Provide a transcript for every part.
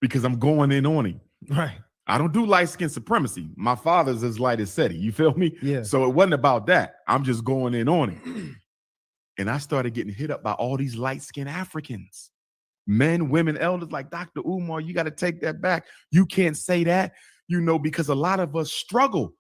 because I'm going in on him. Right. I don't do light skin supremacy. My father's as light as Seti. You feel me? Yeah. So it wasn't about that. I'm just going in on him. And I started getting hit up by all these light skinned Africans, men, women, elders like Dr. Umar. You got to take that back. You can't say that, because a lot of us struggle.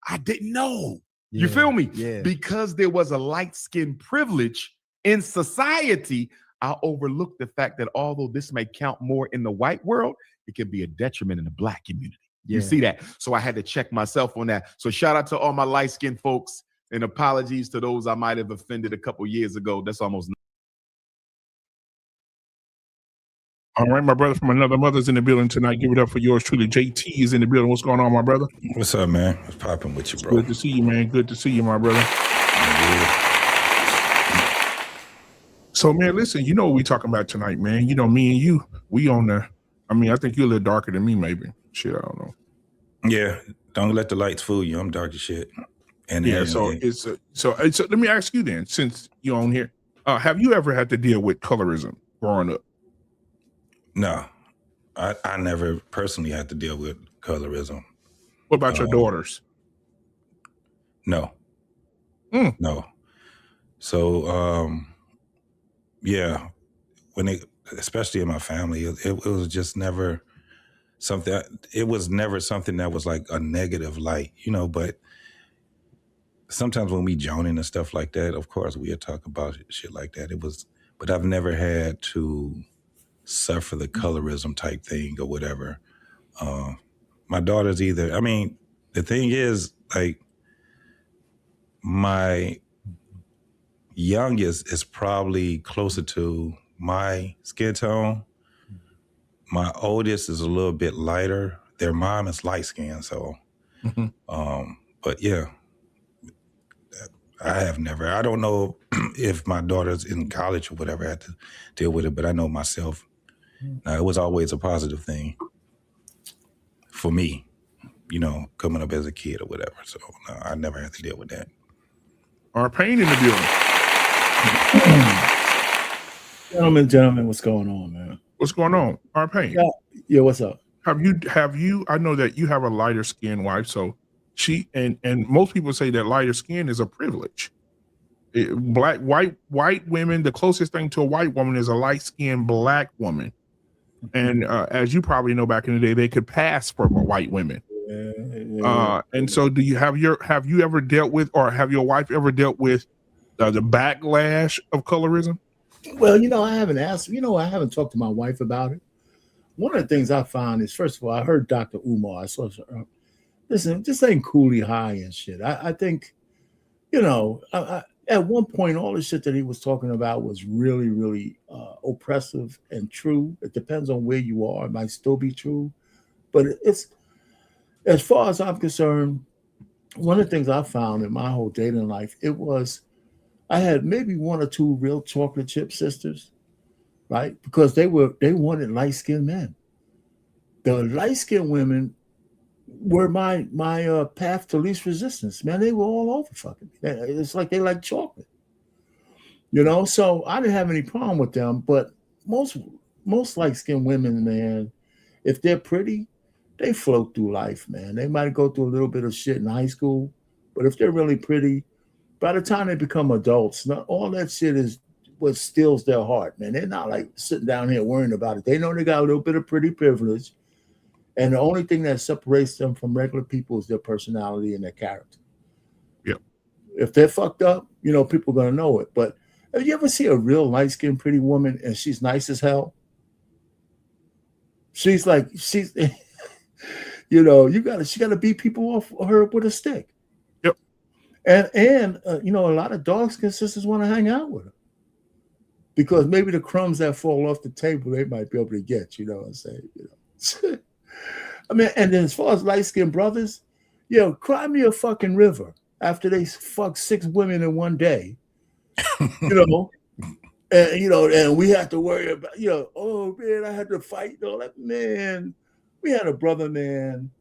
I didn't know. Yeah. You feel me? Yeah. Because there was a light skin privilege in society, I overlooked the fact that although this may count more in the white world, it can be a detriment in the black community. Yeah. You see that? So I had to check myself on that. So shout out to all my light-skinned folks and apologies to those I might have offended a couple years ago. That's almost. All right, my brother from another mother's in the building tonight. Give it up for yours truly. JT is in the building. What's going on, my brother? What's up, man? What's popping with you, bro? Good to see you, man. Good to see you, my brother. So, man, listen, you know what we talking about tonight, man. Me and you, we on the, I think you're a little darker than me, maybe. Shit, I don't know. Yeah, don't let the lights fool you. I'm dark as shit. And yeah, so let me ask you then, since you're on here, have you ever had to deal with colorism growing up? No, I never personally had to deal with colorism. What about your daughters? No. No. So, yeah, especially in my family, it was just never something. It was never something that was like a negative light, but sometimes when we joning and stuff like that, of course we'd talk about shit like that. But I've never had to suffer the colorism type thing or whatever. My daughters either. The thing is, like, my youngest is probably closer to my skin tone. My oldest is a little bit lighter. Their mom is light skinned, so but yeah, I don't know if my daughter's in college or whatever had to deal with it, but I know myself, it was always a positive thing for me, coming up as a kid or whatever. So no, I never had to deal with that. Our pain in the building. Gentlemen, what's going on, man? What's going on? Our pain. Yeah, what's up? Have you, I know that you have a lighter skinned wife, so she, and most people say that lighter skin is a privilege. White women, the closest thing to a white woman is a light skinned black woman. And as you probably know, back in the day, they could pass for white women. And so have you ever dealt with, or have your wife ever dealt with the backlash of colorism? Well, I haven't asked, I haven't talked to my wife about it. One of the things I found is, first of all, I heard Dr. Umar. I saw, listen, this ain't coolie high and shit. I think, at one point, all the shit that he was talking about was really, really oppressive and true. It depends on where you are. It might still be true. But it's, as far as I'm concerned, one of the things I found in my whole dating life, I had maybe one or two real chocolate chip sisters, right? Because they wanted light-skinned men. The light-skinned women were my path to least resistance. Man, they were all over fucking me. It's like they like chocolate. So I didn't have any problem with them, but most light-skinned women, man, if they're pretty, they float through life, man. They might go through a little bit of shit in high school, but if they're really pretty, by the time they become adults, not all that shit is what steals their heart, man. They're not like sitting down here worrying about it. They know they got a little bit of pretty privilege, and the only thing that separates them from regular people is their personality and their character. Yep. If they're fucked up, people are gonna know it. But have you ever see a real light-skinned pretty woman and she's nice as hell? She's she got to beat people off her with a stick. Yep. And a lot of dark-skinned sisters want to hang out with her because maybe the crumbs that fall off the table they might be able to get. You know what I'm saying? And then as far as light-skinned brothers, cry me a fucking river after they fuck 6 women in one day. And we have to worry about, oh man, I had to fight. Man, we had a brother, man.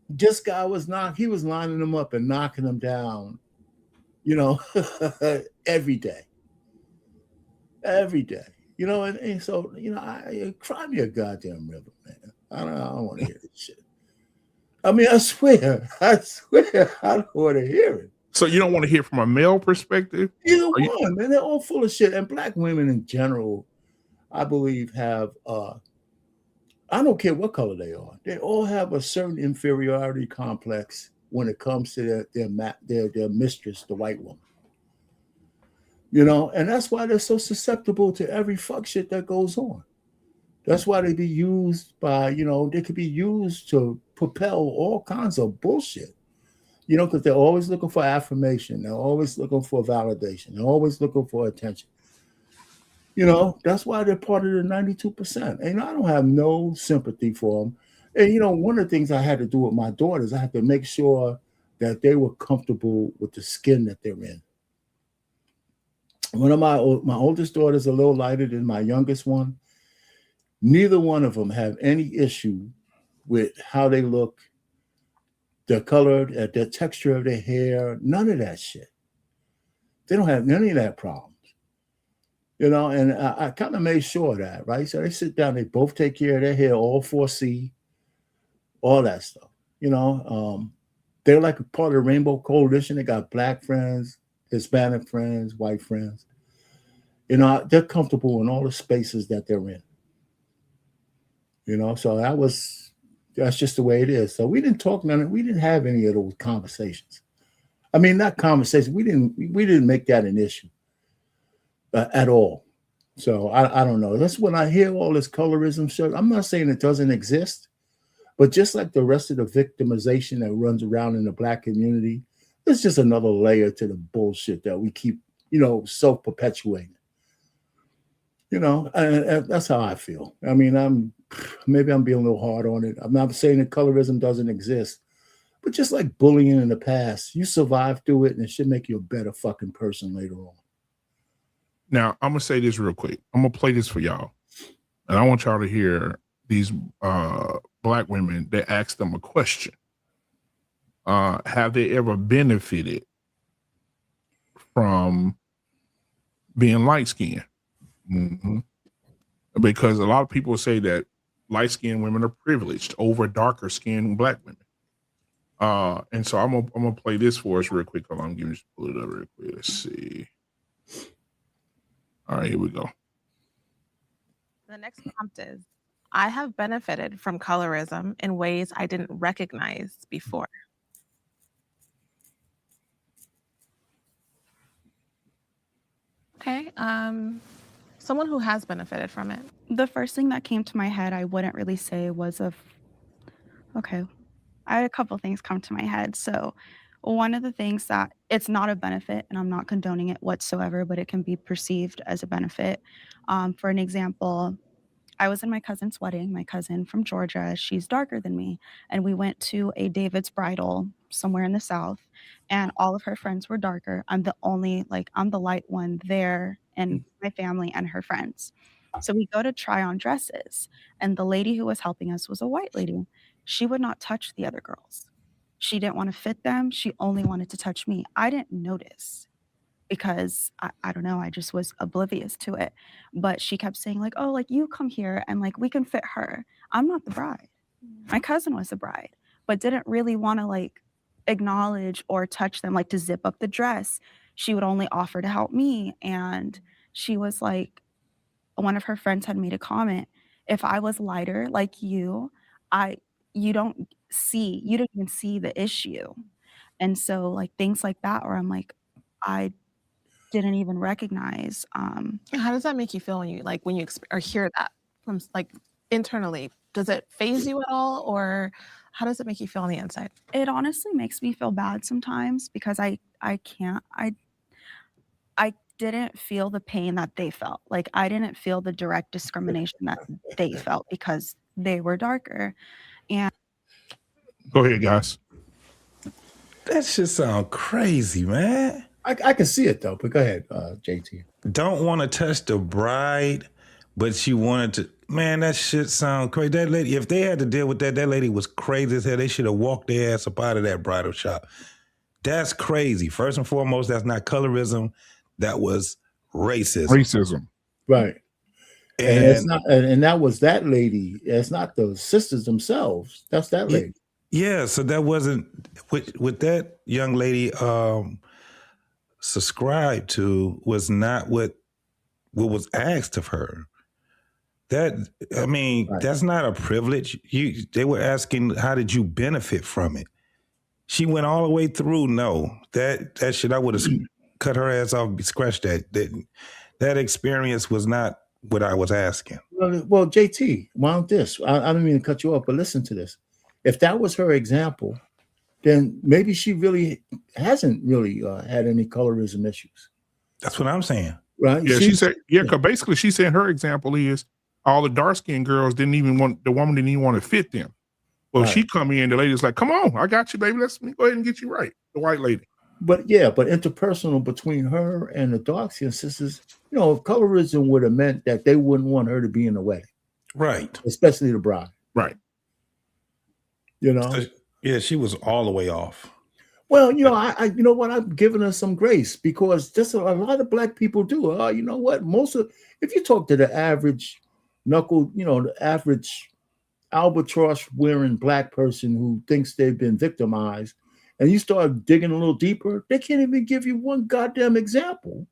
This guy he was lining them up and knocking them down, every day. Every day. You know, and so, you know, cry me a goddamn river, man. I don't want to hear this shit. I mean, I swear, I don't want to hear it. So you don't want to hear from a male perspective? Either one, man. They're all full of shit. And black women in general, I believe, have I don't care what color they are. They all have a certain inferiority complex when it comes to their mistress, the white woman. You know, and that's why they're so susceptible to every fuck shit that goes on. That's why they be used by, you know, they could be used to propel all kinds of bullshit. You know, because they're always looking for affirmation. They're always looking for validation. They're always looking for attention. You know, that's why they're part of the 92%. And I don't have no sympathy for them. And, you know, one of the things I had to do with my daughters, I had to make sure that they were comfortable with the skin that they're in. One of my oldest daughters a little lighter than my youngest one. Neither one of them have any issue with how they look, their color, the texture of their hair, none of that shit. They don't have any of that problems. You know, and I kind of made sure of that, right? So they sit down, they both take care of their hair, all 4C, all that stuff. You know, they're like a part of the Rainbow Coalition. They got black friends, Hispanic friends, white friends. You know, they're comfortable in all the spaces that they're in. You know, so that's just the way it is. So we didn't have any of those conversations. I mean, not conversations. We didn't make that an issue at all. So I don't know. That's when I hear all this colorism shit. I'm not saying it doesn't exist, but just like the rest of the victimization that runs around in the black community, it's just another layer to the bullshit that we keep, you know, self-perpetuating. You know, and that's how I feel. I mean, maybe I'm being a little hard on it. I'm not saying that colorism doesn't exist, but just like bullying in the past, you survive through it and it should make you a better fucking person later on. Now, I'm going to say this real quick. I'm going to play this for y'all. And I want y'all to hear these black women that ask them a question. Have they ever benefited from being light-skinned? Mm-hmm. Because a lot of people say that light-skinned women are privileged over darker-skinned black women. And so I'm gonna play this for us real quick. Hold on, give me just pull it up real quick. Let's see. All right, here we go. The next prompt is, I have benefited from colorism in ways I didn't recognize before. Okay, someone who has benefited from it. The first thing that came to my head, I wouldn't really say was okay, I had a couple things come to my head. So one of the things that it's not a benefit, and I'm not condoning it whatsoever, but it can be perceived as a benefit. For an example, I was in my cousin's wedding, my cousin from Georgia, she's darker than me. And we went to a David's bridal somewhere in the South, and all of her friends were darker. I'm the light one there in my family and her friends. So we go to try on dresses, and the lady who was helping us was a white lady. She would not touch the other girls. She didn't want to fit them. She only wanted to touch me. I didn't notice because I don't know, I just was oblivious to it. But she kept saying like, oh, like you come here and like we can fit her. I'm not the bride. My cousin was the bride, but didn't really want to like acknowledge or touch them, like to zip up the dress. She would only offer to help me. And she was like, one of her friends had made a comment, if I was lighter like you don't even see the issue. And so like things like that, where I'm like, I didn't even recognize. How does that make you feel when you or hear that from like internally? Does it faze you at all, or how does it make you feel on the inside? It honestly makes me feel bad sometimes because I didn't feel the pain that they felt. Like I didn't feel the direct discrimination that they felt because they were darker. And go ahead, guys. That shit sound crazy, man. I can see it though, but go ahead, JT. Don't want to touch the bride, but she wanted to. Man, that shit sound crazy. That lady, if they had to deal with that lady was crazy as hell. They should have walked their ass up out of that bridal shop. That's crazy. First and foremost, that's not colorism. That was racism. Right. And it's And not, and that was that lady. It's not the sisters themselves. That's that lady. yeah, so that wasn't with that young lady subscribed to was not what was asked of her. That I mean, Right. that's not a privilege. They were asking, how did you benefit from it? She went all the way through. No, that shit, I would have cut her ass off, scratched that. That experience was not what I was asking. Well, JT, why don't this? I don't mean to cut you off, but listen to this. If that was her example, then maybe she really hasn't really had any colorism issues, That's what I'm saying. right? Yeah, she said, yeah, because basically she said her example is all the dark skinned girls the woman didn't even want to fit them. Well, Right. she come in, the lady's like, come on, I got you, baby. Let me go ahead and get you right. The white lady. But interpersonal between her and the dark skinned sisters, colorism would have meant that they wouldn't want her to be in the wedding, Right. especially the bride. Right. So, yeah, she was all the way off. Well, I you know what, I'm giving her some grace because just a lot of black people do. You know what? If you talk to the average the average albatross wearing black person who thinks they've been victimized, and you start digging a little deeper, they can't even give you one goddamn example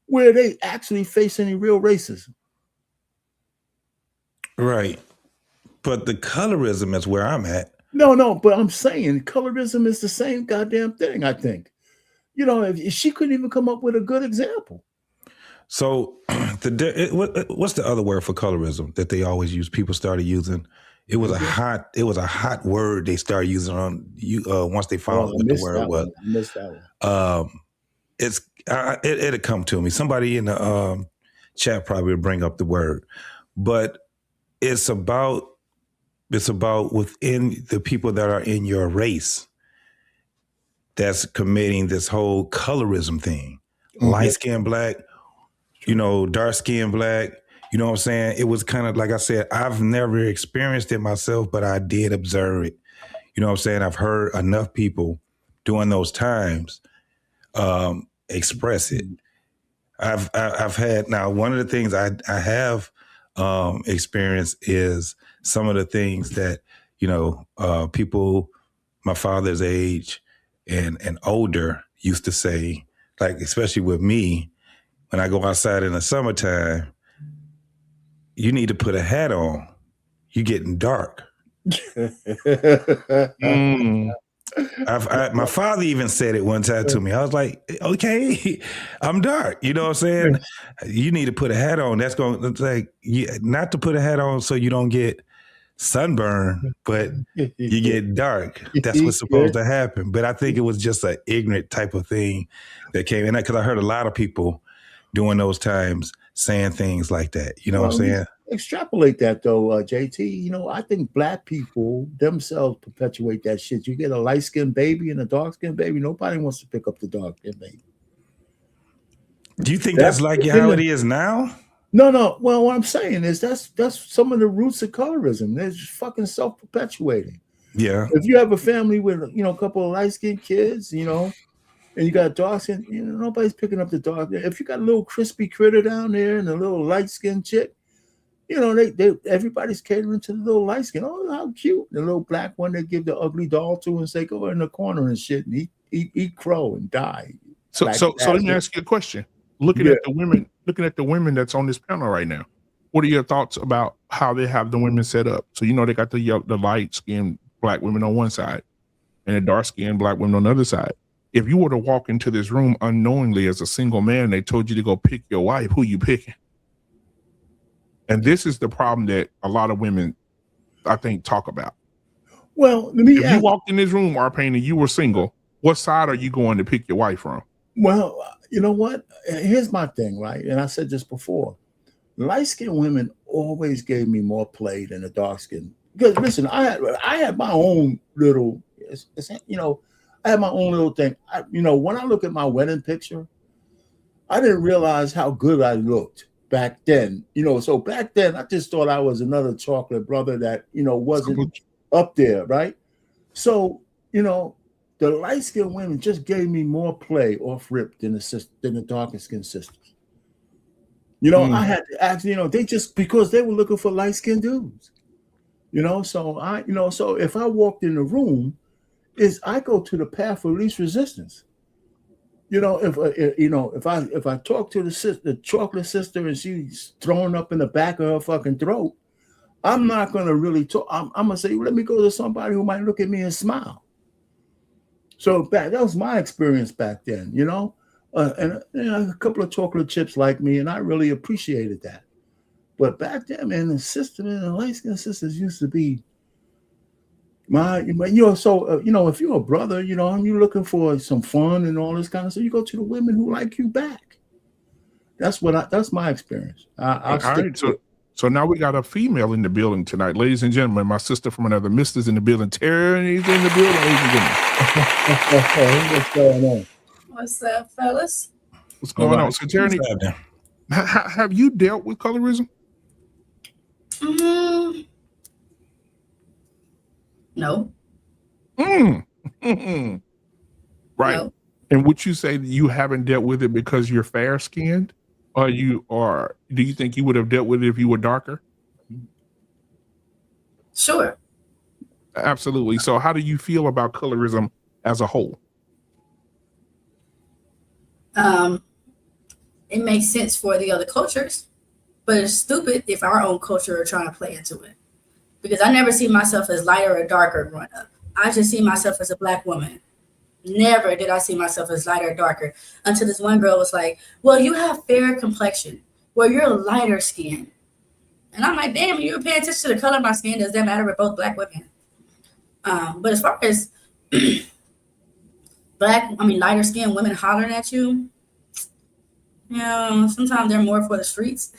where they actually face any real racism. Right. But the colorism is where I'm at. No, but I'm saying colorism is the same goddamn thing, I think. If she couldn't even come up with a good example. So what's the other word for colorism that they always use? People started using. It was a hot word they started using on you once they found out what the word was. I missed that one. It'll come to me. Somebody in the chat probably will bring up the word, but it's about within the people that are in your race that's committing this whole colorism thing. Mm-hmm. Light-skinned black, dark-skinned black, you know what I'm saying? It was kind of, like I said, I've never experienced it myself, but I did observe it. You know what I'm saying? I've heard enough people during those times express it. I've had, now one of the things I have experienced is some of the things that, people my father's age and older used to say, like, especially with me, when I go outside in the summertime, you need to put a hat on. You're getting dark. My father even said it one time to me. I was like, okay, I'm dark. You know what I'm saying? You need to put a hat on. That's going to not to put a hat on so you don't get sunburn, but you get dark. That's what's supposed to happen. But I think it was just an ignorant type of thing that came in, because I heard a lot of people during those times saying things like that. You know what I'm saying? Extrapolate that though, JT. I think black people themselves perpetuate that shit. You get a light-skinned baby and a dark-skinned baby, nobody wants to pick up the dark-skinned baby. Do you think that's like how it is now? No. Well, what I'm saying is that's some of the roots of colorism. They're just fucking self-perpetuating. Yeah. If you have a family with a couple of light-skinned kids, and you got dark skin, nobody's picking up the dark. If you got a little crispy critter down there and a little light-skinned chick, everybody's catering to the little light skin. Oh, how cute. The little black one they give the ugly doll to and say, go in the corner and shit and eat crow and die. So let me ask you a question. Looking at the women that's on this panel right now, what are your thoughts about how they have the women set up? So they got the light-skinned black women on one side and the dark-skinned black women on the other side. If you were to walk into this room unknowingly as a single man, they told you to go pick your wife, who you picking? And this is the problem that a lot of women, I think, talk about. Well, if you walked in this room, Arpain, and you were single, what side are you going to pick your wife from? Well, you know what? Here's my thing, right? And I said this before. Light-skinned women always gave me more play than the dark-skinned. Because listen, I had my own little, I had my own little thing. When I look at my wedding picture, I didn't realize how good I looked back then. So back then I just thought I was another chocolate brother that, wasn't up there, right? So, the light-skinned women just gave me more play off rip than the darker skinned sisters. You know, I had to ask, you know, they just because they were looking for light-skinned dudes. You know, so so if I walked in the room, I go to the path of least resistance. You know, if I talk to the chocolate sister and she's throwing up in the back of her fucking throat, I'm not gonna really talk. I'm gonna say, let me go to somebody who might look at me and smile. So that was my experience back then, you know. And a couple of chocolate chips like me, and I really appreciated that. But back then, man, the light skin sisters used to be so if you're a brother, you know, and you're looking for some fun and all this kind of stuff, you go to the women who like you back. That's my experience. I'll stick to it. So now we got a female in the building tonight, ladies and gentlemen. My sister from another mister's in the building. Terry's in the building, ladies and gentlemen. What's going on? What's up, fellas? What's going on? So Terry, have you dealt with colorism? No. Right. No. And would you say that you haven't dealt with it because you're fair skinned? Or do you think you would have dealt with it if you were darker? Sure. Absolutely. So how do you feel about colorism as a whole? It makes sense for the other cultures, but it's stupid if our own culture are trying to play into it. Because I never see myself as lighter or darker growing up. I just see myself as a Black woman. Never did I see myself as lighter or darker until this one girl was like, well, you have fair complexion. Well, you're a lighter skin. And I'm like, damn, you're paying attention to the color of my skin. Does that matter? We're both Black women. But as far as lighter skinned women hollering at you, you know, sometimes they're more for the streets,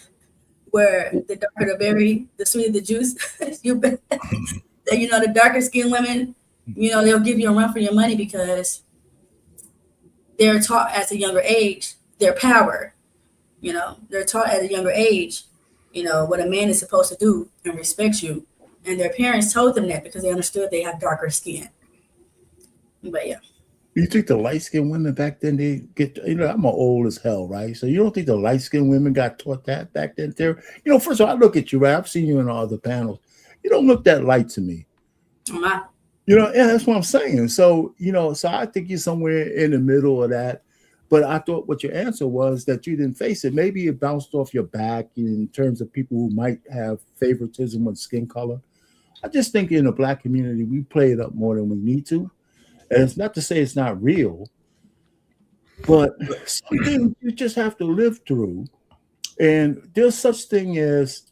where the darker the berry, the sweeter the juice. You know, the darker skinned women, you know, they'll give you a run for your money because they're taught at a younger age their power. You know, they're taught at a younger age, you know, what a man is supposed to do and respect you. And their parents told them that because they understood they have darker skin. But yeah. You think the light-skinned women back then, they get, you know, I'm old as hell, right? So you don't think the light-skinned women got taught that back then? You know, first of all, I look at you, right? I've seen you in all the panels. You don't look that light to me. I'm not. You know, yeah, that's what I'm saying. So, you know, so I think you're somewhere in the middle of that. But I thought what your answer was that you didn't face it. Maybe it bounced off your back in terms of people who might have favoritism with skin color. I just think in the Black community, we play it up more than we need to. And it's not to say it's not real, but something you just have to live through. And there's such thing as,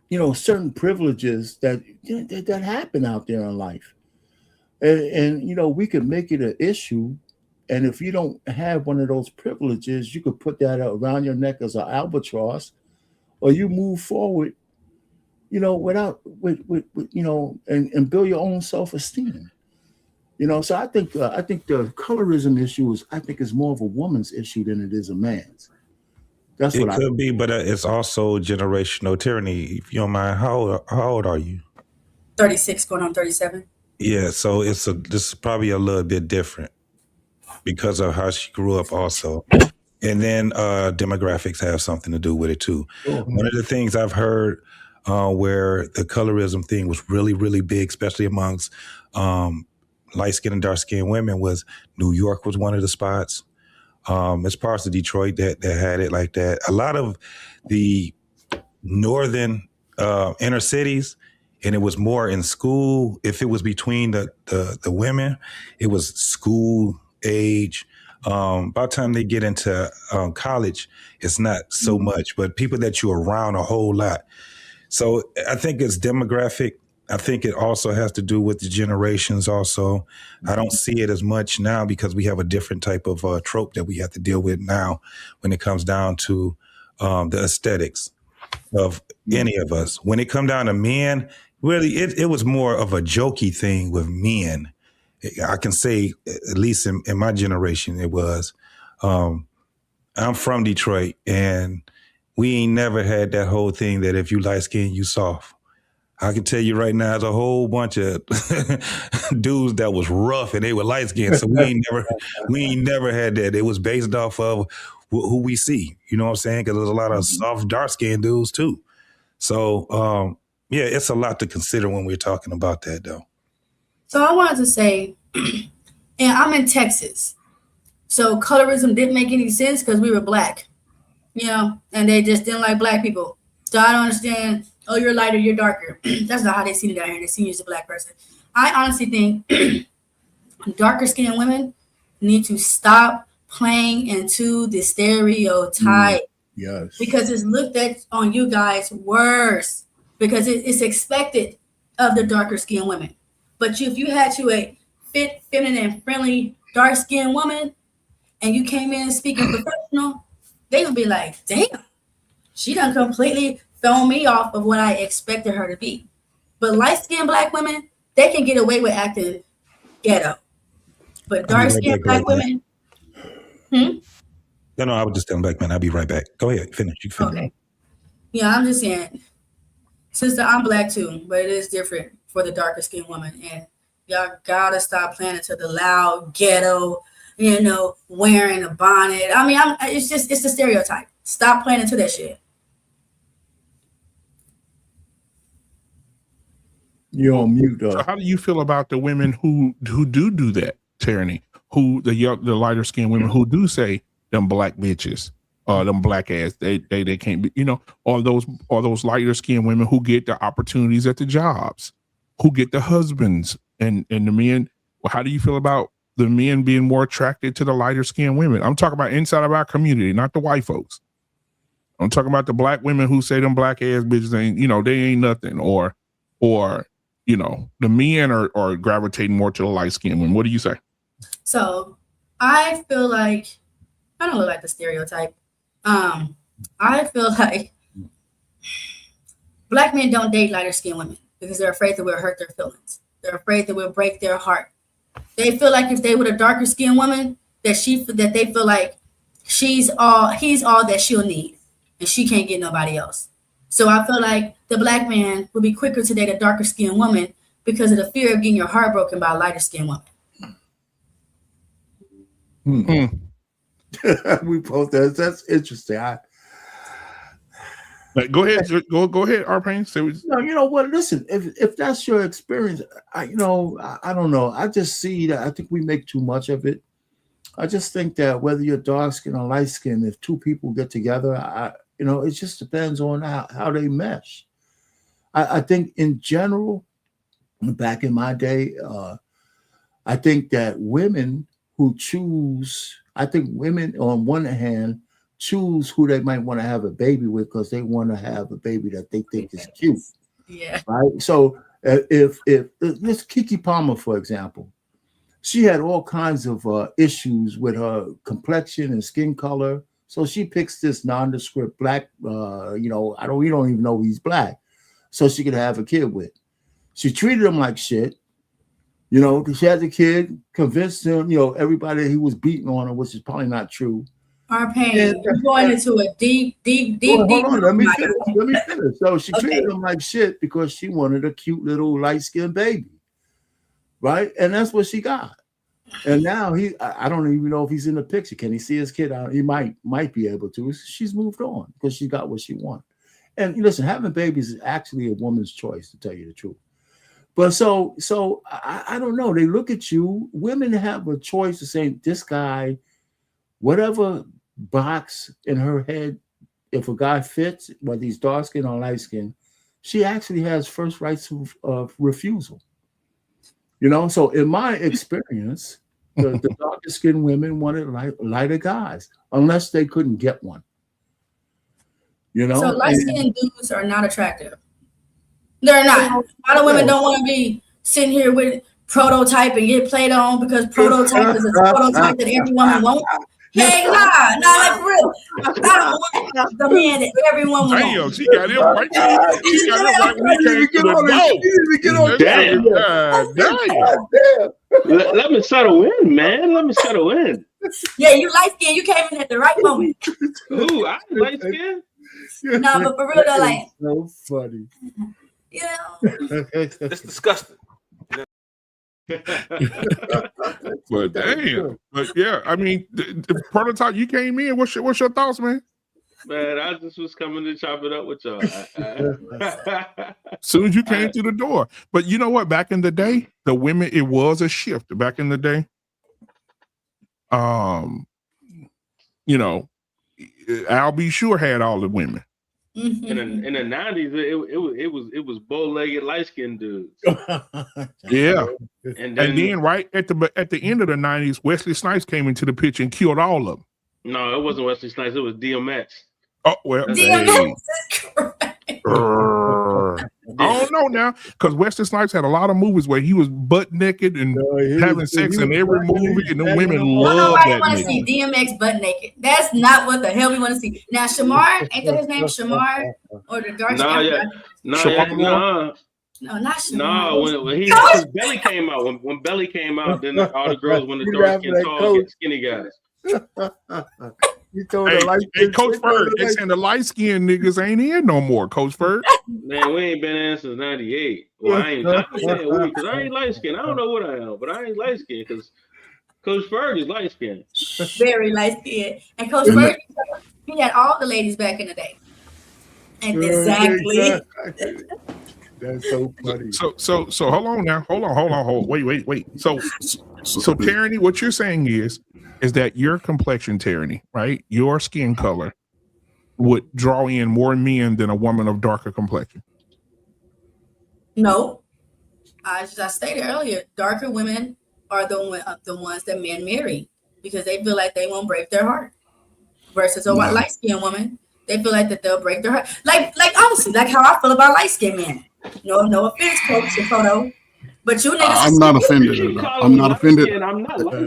you know, certain privileges that happen out there in life. And you know, we could make it an issue. And if you don't have one of those privileges, you could put that around your neck as an albatross, or you move forward, you know, with you know, and build your own self-esteem. You know, so I think the colorism issue is more of a woman's issue than it is a man's. That's what it could be, but it's also generational tyranny. If you don't mind, how old are you? 36, going on 37. Yeah, so this is probably a little bit different because of how she grew up also. And then demographics have something to do with it too. Sure. One of the things I've heard where the colorism thing was really, really big, especially amongst light-skinned and dark-skinned women, was New York was one of the spots. It's parts of Detroit that had it like that. A lot of the northern inner cities, and it was more in school. If it was between the women, it was school age. By the time they get into college, it's not so much, but people that you're around a whole lot. So I think it's demographic. I think it also has to do with the generations also. I don't see it as much now because we have a different type of trope that we have to deal with now when it comes down to the aesthetics of any of us. When it come down to men, really, it was more of a jokey thing with men. I can say, at least in my generation, it was. I'm from Detroit, and we ain't never had that whole thing that if you light skinned, you soft. I can tell you right now, there's a whole bunch of dudes that was rough and they were light skinned. So we ain't never had that. It was based off of who we see. You know what I'm saying? Because there's a lot of soft, dark-skinned dudes too. So yeah, it's a lot to consider when we're talking about that, though. So I wanted to say, and I'm in Texas, so colorism didn't make any sense because we were black, you know, and they just didn't like black people. So I don't understand. Oh, you're lighter, you're darker. That's not how they see it out here. They see you as a black person. I honestly think darker skinned women need to stop playing into the stereotype. Yes. Because it's looked at on you guys worse. Because it's expected of the darker skinned women. But if you had to a fit, feminine, friendly, dark skinned woman, and you came in speaking professional, they would be like, damn, she done completely thrown me off of what I expected her to be. But light skinned black women, they can get away with acting ghetto. But dark skinned black women. No, I was just telling Black man, I'll be right back. Go ahead, finish. You finish. Okay. Yeah, I'm just saying, sister, I'm black too, but it is different for the darker skinned woman. And y'all gotta stop playing into the loud ghetto, you know, wearing a bonnet. I mean, it's the stereotype. Stop playing into that shit. You're on mute, though. So how do you feel about the women who do that tyranny? Who the lighter skinned women who do say them black bitches, them black ass, they can't be, you know, or those lighter skinned women who get the opportunities at the jobs, who get the husbands and the men. Well, how do you feel about the men being more attracted to the lighter skinned women? I'm talking about inside of our community, not the white folks. I'm talking about the black women who say them black ass bitches ain't, you know, they ain't nothing, or you know, the men are gravitating more to the light skinned women. What do you say? So I feel like I don't look like the stereotype. I feel like black men don't date lighter skinned women because they're afraid that we'll hurt their feelings. They're afraid that we'll break their heart. They feel like if they were a darker skinned woman, that they feel like he's all that she'll need, and she can't get nobody else. So I feel like the black man will be quicker to date a darker skinned woman because of the fear of getting your heart broken by a lighter skinned woman. We both. That's interesting. Go ahead, R-Pain. No, you know what? Listen, if that's your experience, I don't know. I just see that. I think we make too much of it. I just think that whether you're dark skin or light skin, if two people get together, it just depends on how they mesh. I think in general, back in my day, I think that women who choose, women on one hand choose who they might want to have a baby with because they want to have a baby that they think is cute. Yeah. Right. So if this Keke Palmer, for example, she had all kinds of issues with her complexion and skin color. So she picks this nondescript black, we don't even know he's black, so she could have a kid with. She treated him like shit. She had the kid, convinced him, everybody he was beating on her, which is probably not true. R-Pain, you're going into a deep. Hold on, let me finish. So she treated him like shit because she wanted a cute little light-skinned baby. Right? And that's what she got. And now I don't even know if he's in the picture. Can he see his kid? He might be able to. She's moved on because she got what she wanted. And listen, having babies is actually a woman's choice, to tell you the truth. But so I don't know. They look at you. Women have a choice to say, this guy, whatever box in her head, if a guy fits, whether he's dark skin or light skin, she actually has first rights of refusal. So in my experience, the darker skinned women wanted lighter guys, unless they couldn't get one. So light skinned dudes are not attractive. They're not. A lot of women don't want to be sitting here with prototype and get played on because prototype is a prototype that every woman wants. Hey, nah, like for real. I don't want the man that everyone wants. Damn, she got him right. She got him right when he came to the door. Let me settle in, man. Let me settle in. Yeah, you light skin. You came in at the right moment. Ooh, I light skin. No, but for real, though, like, so funny. It's disgusting. But damn. But yeah, I mean, the prototype you came in. What's your thoughts, man? Man, I just was coming to chop it up with y'all. As soon as you came through the door. But you know what? Back in the day, the women, it was a shift. Back in the day, you know, Al B. Sure had all the women. In the 90s, it was bow-legged, light-skinned dudes. Yeah. And then right at the end of the 90s, Wesley Snipes came into the picture and killed all of them. No, it wasn't Wesley Snipes. It was DMX. Oh well, DMX is correct. I don't know now, because Wesley Snipes had a lot of movies where he was butt naked and having sex in every movie, and the women love that. Want to see DMX butt naked? That's not what the hell we want to see. Now, Shamar, ain't that his name, Shamar, or the dark skin? No, not Shamar. No, when Belly came out, when Belly came out, then all the girls went to dark skin, tall, skinny guys. You told hey, Coach Bird, they saying the light skinned niggas ain't in no more, Coach Bird. Man, we ain't been in since 98. Well, I ain't saying we, because I ain't light skinned. I don't know what I am, but I ain't light skinned because Coach Bird is light skinned. Very light skinned. And Coach Bird, he had all the ladies back in the day. And exactly. That's so funny. So hold on now. Hold on. Wait. So Tyranny, what you're saying is that your complexion, Tyranny, right? Your skin color would draw in more men than a woman of darker complexion. No. As I stated earlier, darker women are the ones that men marry because they feel like they won't break their heart. Versus a light-skinned woman, they feel like that they'll break their heart. Like honestly, like how I feel about light-skinned men. No offense, Coach Photo. But you niggas, I'm not offended at all. I'm not offended.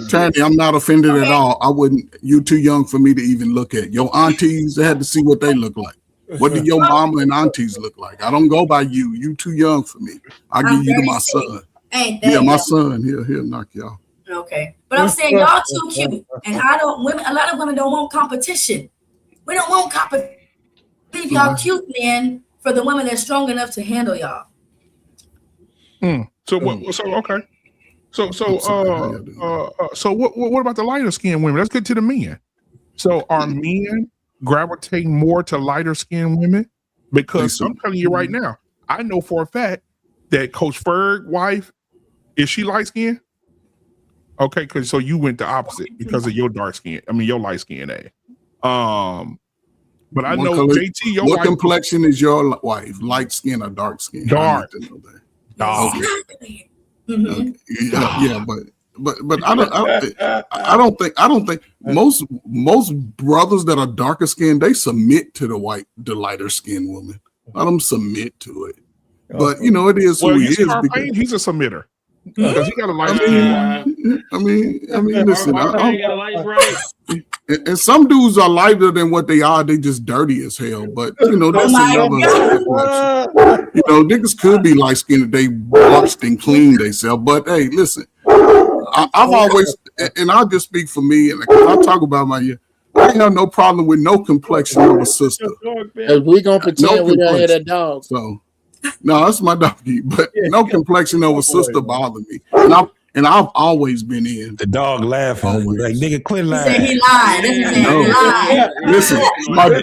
Tanny, I'm not offended at all. I wouldn't. You too young for me to even look at. Your aunties, they had to see what they look like. What do your mama and aunties look like? I don't go by you. You too young for me. I give you to my son. Yeah, my son. He'll knock y'all. Okay, but I'm saying y'all too cute, and a lot of women don't want competition. We don't want competition. Leave y'all cute men for the women that's strong enough to handle y'all. So okay. So what about the lighter skinned women? Let's get to the men. So are men gravitating more to lighter skinned women? Because I'm telling you right now, I know for a fact that Coach Ferg's wife, is she light skinned? Okay, because so you went the opposite because of your dark skin. I mean your light skin, but I know JT, your what wife, complexion is your wife? Light skin or dark skin? Dark. Okay. Yeah, but I don't think most brothers that are darker skinned, they submit to the lighter skinned woman. Let them submit to it. But it is who he is. He's a submitter because he got a light skin. I mean, listen. And some dudes are lighter than what they are. They just dirty as hell. But that's another. Niggas could be light skinned if they washed and cleaned themselves. But hey, listen, I've always, and I'll just speak for me, and I talk about I ain't have no problem with no complexion of a sister. We gonna pretend we don't hear that dog. So no, that's my doggy. But no complexion of a sister bother me. And I've always been in. The dog laughing like nigga quit lying. He lied. Listen,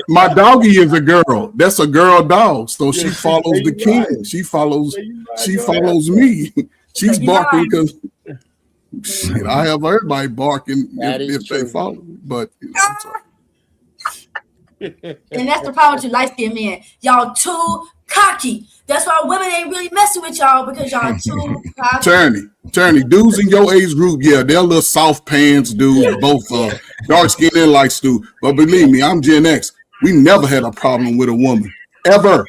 my doggy is a girl. That's a girl dog. So she follows the king. She follows me. She's barking because I have everybody barking if they follow me. But and that's the problem with you light-skinned men. Y'all too cocky. That's why women ain't really messing with y'all because y'all too cocky. Turney, dudes in your age group, they're little soft pants dudes, both dark skin and light stew. But believe me, I'm Gen X. We never had a problem with a woman ever,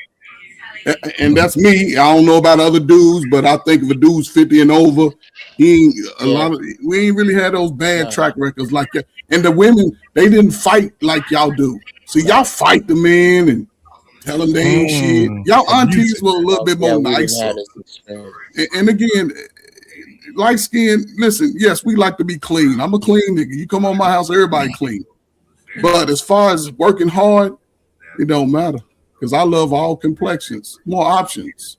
and that's me. I don't know about other dudes, but I think if a dude's 50 and over, we ain't really had those bad track records like that. And the women, they didn't fight like y'all do. See, y'all fight the men and tell them they ain't shit. Y'all aunties were a little bit more nicer. And again, light skin, listen, yes, we like to be clean. I'm a clean nigga. You come on my house, everybody clean. But as far as working hard, it don't matter. Because I love all complexions, more options.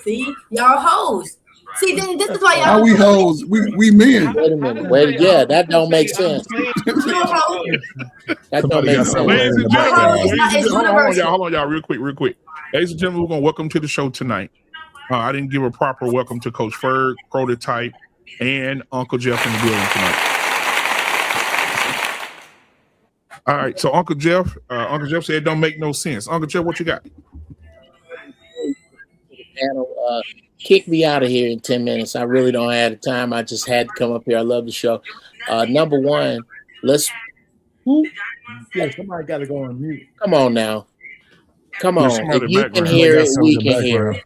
See, y'all hoes. See, this is why How y'all we hoes? We men. Wait a minute. Yeah, that don't make sense. That don't make sense. Ladies and gentlemen, hold on, universal. y'all, real quick. Ladies and gentlemen, we're gonna welcome to the show tonight. I didn't give a proper welcome to Coach Ferg, Prototype, and Uncle Jeff in the building tonight. All right, so Uncle Jeff said it don't make no sense. Uncle Jeff, what you got? Panel, kick me out of here in 10 minutes. I really don't have the time. I just had to come up here. I love the show. Number one, Yeah, somebody got to go on mute. come on now. Come There's on. somebody If you background. can hear it, Somebody we got some in can the hear it.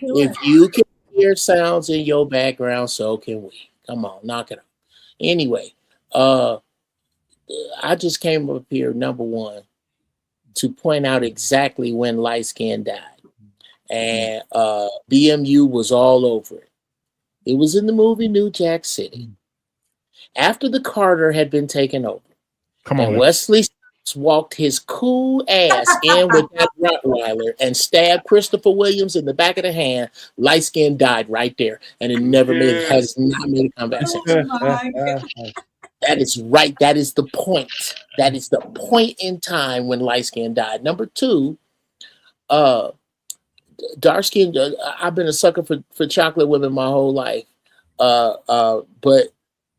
If you can hear sounds in your background, so can we. Come on, knock it off. Anyway, I just came up here, number one, to point out exactly when Light Skin died. And BMU was all over it. It was in the movie New Jack City. After the Carter had been taken over, and Wesley Snipes walked his cool ass in with that Rottweiler and stabbed Christopher Williams in the back of the hand, Light Skin died right there, and it never has not made a comeback since. That is right. That is the point. That is the point in time when Light Skin died. Number two, dark skin. I've been a sucker for chocolate women my whole life, but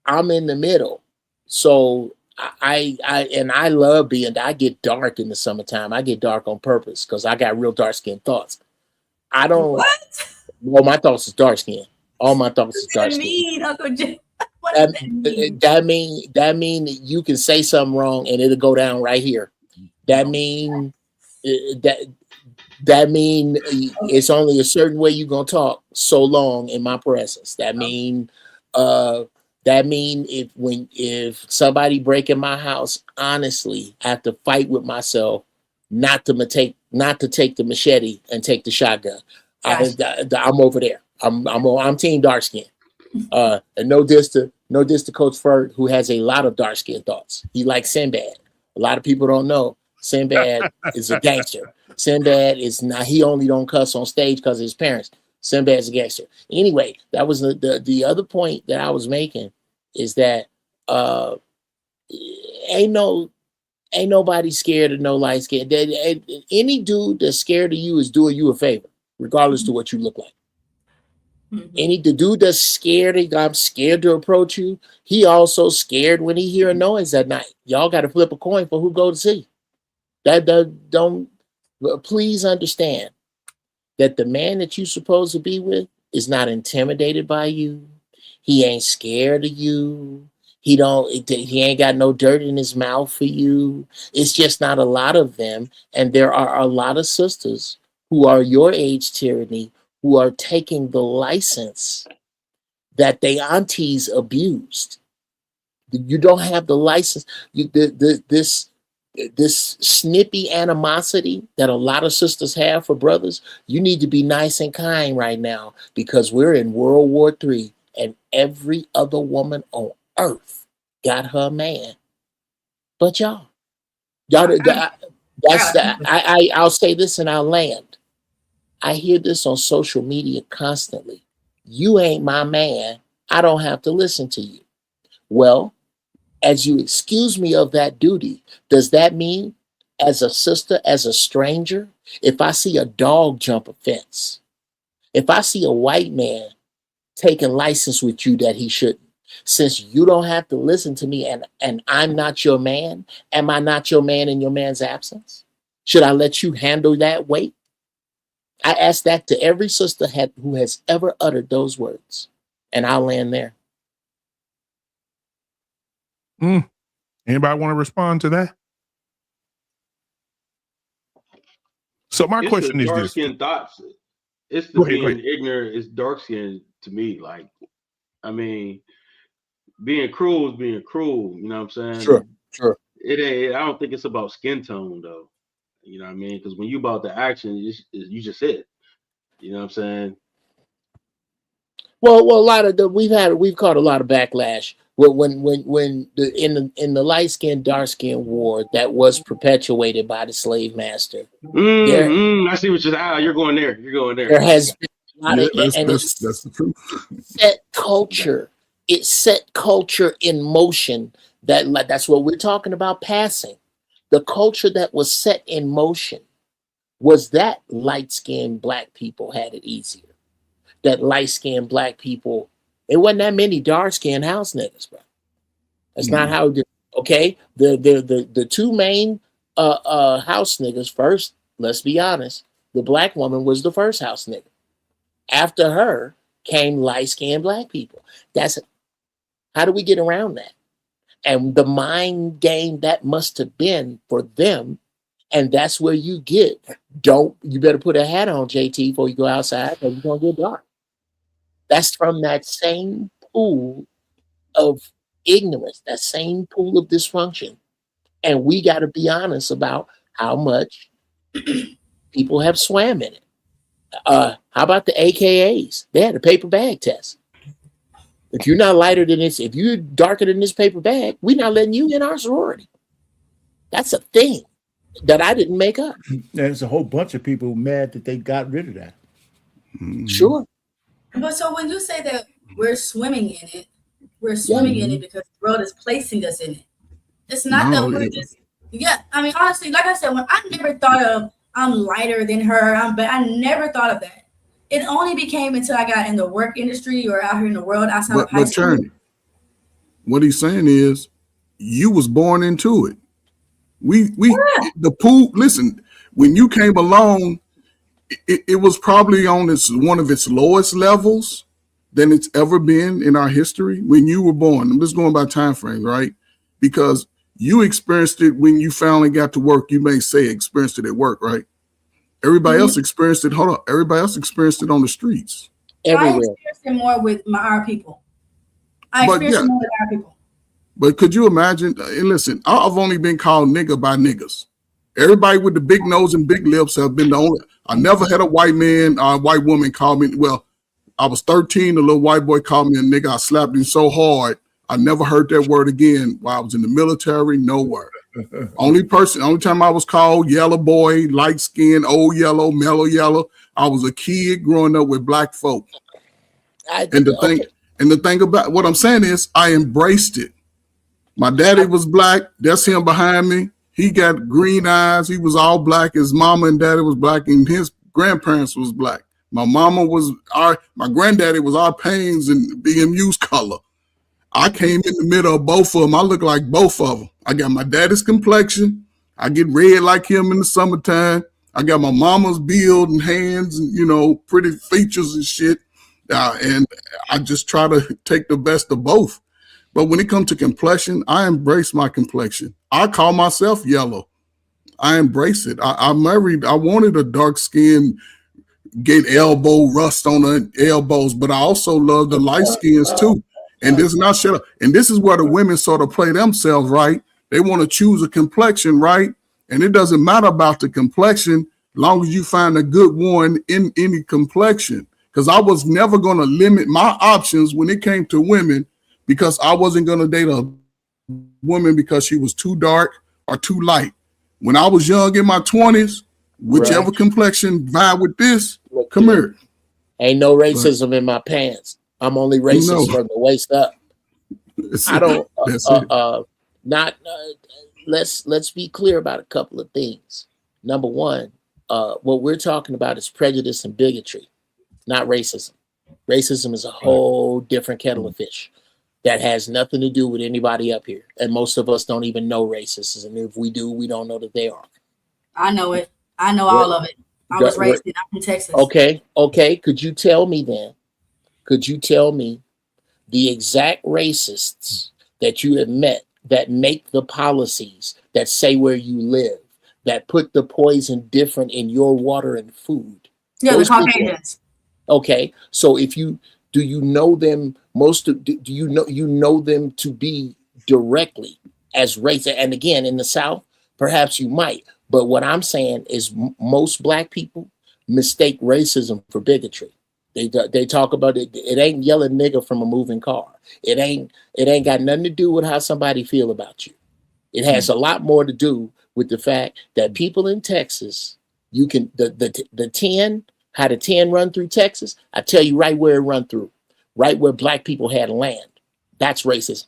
I'm in the middle. So I love being. I get dark in the summertime. I get dark on purpose because I got real dark skin thoughts. I don't. What? Well, my thoughts is dark skin. All my thoughts is dark skin. Mean, Uncle Jim. What does That mean that you can say something wrong and it'll go down right here. That mean it's only a certain way you're gonna talk so long in my presence. That mean if somebody break in my house, honestly, I have to fight with myself not to take the machete and take the shotgun. I'm over there. I'm team dark skin. And no diss to Coach Ferg, who has a lot of dark skin thoughts. He likes Sinbad. A lot of people don't know Sinbad is a gangster. Sinbad is not. He only don't cuss on stage because of his parents. Sinbad's a gangster. Anyway, that was the other point that I was making is that ain't nobody scared of no light skin. Any dude that's scared of you is doing you a favor, regardless of what you look like. The dude that's scared, I'm scared to approach you. He also scared when he hear a noise at night. Y'all got to flip a coin for who go to see. Please understand that the man that you supposed to be with is not intimidated by you. He ain't scared of you. He ain't got no dirt in his mouth for you. It's just not a lot of them. And there are a lot of sisters who are your age, Tyranny, who are taking the license that they aunties abused. You don't have the license. This snippy animosity that a lot of sisters have for brothers, you need to be nice and kind right now because we're in World War III and every other woman on earth got her man. But y'all, I'll say this and I'll land. I hear this on social media constantly. You ain't my man. I don't have to listen to you. Well, as you excuse me of that duty, does that mean as a sister, as a stranger, if I see a dog jump a fence, if I see a white man taking license with you that he shouldn't, since you don't have to listen to me and I'm not your man, am I not your man in your man's absence? Should I let you handle that weight? I ask that to every sister who has ever uttered those words. And I'll land there. Anybody want to respond to that? So my question is dark this. skin thoughts. It's the being ignorant. It's dark skin to me. Like, I mean, being cruel is being cruel. You know what I'm saying? Sure. It ain't. I don't think it's about skin tone though. You know what I mean? Because when you about the action, you just hit. You know what I'm saying? Well, a lot of we've caught a lot of backlash when in the light skin dark skin war that was perpetuated by the slave master. I see what you're going there. You're going there. There has been a Yeah, that's the truth. Set culture. It set culture in motion. That's what we're talking about passing. The culture that was set in motion was that light-skinned black people had it easier. That light-skinned black people, it wasn't that many dark-skinned house niggas, bro. That's not how it did. Okay. The two main house niggas first, let's be honest, the black woman was the first house nigga. After her came light-skinned black people. How do we get around that? And the mind game that must have been for them. And that's where you get, you better put a hat on, JT, before you go outside, or you're going to get dark. That's from that same pool of ignorance, that same pool of dysfunction. And we got to be honest about how much people have swam in it. How about the AKAs? They had a paper bag test. If you're not lighter than this, if you're darker than this paper bag, we're not letting you in our sorority. That's a thing that I didn't make up. There's a whole bunch of people mad that they got rid of that. Sure. But so when you say that we're swimming in it, we're swimming in it because the world is placing us in it. It's not that we're just, I mean, honestly, like I said, when I never thought of I'm lighter than her, but I never thought of that. It only became until I got in the work industry or out here in the world outside of high school. What he's saying is, you was born into it. The pool. Listen, when you came along, it was probably on one of its lowest levels than it's ever been in our history. When you were born, I'm just going by time frame, right? Because you experienced it when you finally got to work. You may say experienced it at work, right? Everybody else experienced it. Hold on. Everybody else experienced it on the streets. Everywhere. I experienced it more with our people. I experienced it more with our people. But could you imagine? And listen, I've only been called nigga by niggas. Everybody with the big nose and big lips have been the only. I never had a white man or a white woman call me. Well, I was 13. A little white boy called me a nigga. I slapped him so hard. I never heard that word again while I was in the military. Nowhere. Only time I was called yellow boy, light skin, old yellow, mellow yellow. I was a kid growing up with black folk. And the thing about what I'm saying is I embraced it. My daddy was black. That's him behind me. He got green eyes. He was all black. His mama and daddy was black, and his grandparents was black. My granddaddy was our Pains and BMU's color. I came in the middle of both of them. I look like both of them. I got my daddy's complexion. I get red like him in the summertime. I got my mama's build and hands and, pretty features and shit. And I just try to take the best of both. But when it comes to complexion, I embrace my complexion. I call myself yellow. I embrace it. I wanted a dark skin, get elbow rust on the elbows, but I also love the light skins too. And this not shut up. And this is where the women sort of play themselves, right? They want to choose a complexion, right? And it doesn't matter about the complexion, long as you find a good one in any complexion. Because I was never going to limit my options when it came to women, because I wasn't going to date a woman because she was too dark or too light. When I was young in my 20s, whichever complexion vibe with this, come here. Ain't no racism in my pants. I'm only racist from the waist up. I don't. Let's be clear about a couple of things. Number one, what we're talking about is prejudice and bigotry, not racism. Racism is a whole different kettle of fish that has nothing to do with anybody up here, and most of us don't even know racists. And if we do, we don't know that they are. I know it. I know all of it. I was raised in. I'm from Texas. Okay. Could you tell me the exact racists that you have met that make the policies, that say where you live, that put the poison different in your water and food? Yeah, the Caucasians. Okay, so do you know them? Do you know them to be directly as racist? And again, in the South, perhaps you might. But what I'm saying is most black people mistake racism for bigotry. They talk about it. It ain't yelling nigga from a moving car. It ain't got nothing to do with how somebody feel about you. It has a lot more to do with the fact that people in Texas, you can the 10 How the 10 run through Texas? I tell you right where it run through, right where black people had land. That's racism.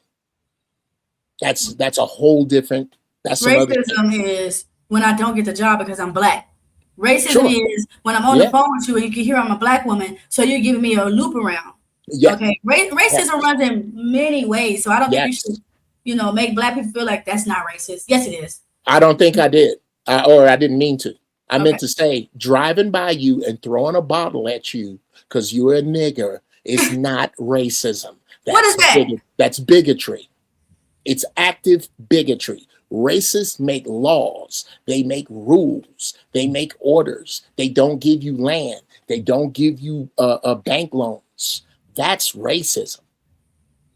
That's a whole different. That's some other Racism is when I don't get the job because I'm black. Racism Sure. is when I'm on the phone with you and you can hear I'm a black woman, so you're giving me a loop around. Yeah. Okay. Racism runs in many ways, so I don't think you should, make black people feel like that's not racist. Yes, it is. I don't think I did, or I didn't mean to. I meant to say driving by you and throwing a bottle at you because you're a nigger is not racism. What is that? That's bigotry. It's active bigotry. Racists make laws. They make rules. They make orders. They don't give you land. They don't give you bank loans. That's racism.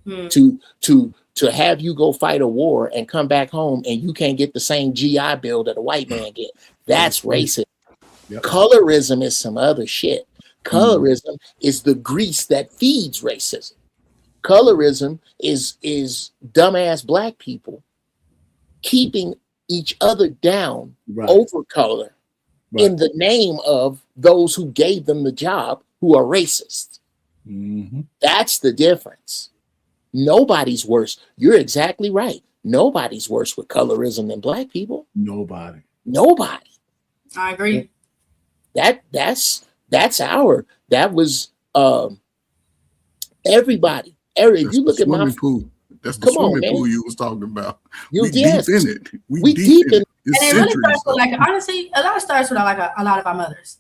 To have you go fight a war and come back home and you can't get the same GI Bill that a white man get. That's racism. Yep. Colorism is some other shit. Colorism is the grease that feeds racism. Colorism is dumbass black people keeping each other down over color in the name of those who gave them the job who are racist. That's the difference. Nobody's worse. You're exactly right. Nobody's worse with colorism than black people. Nobody. I agree. That was everybody. Eric, you look at my pool. That's the swimming pool you was talking about. We deep in it. We deep in it. And it really starts with honestly, a lot of starts with a lot of our mothers.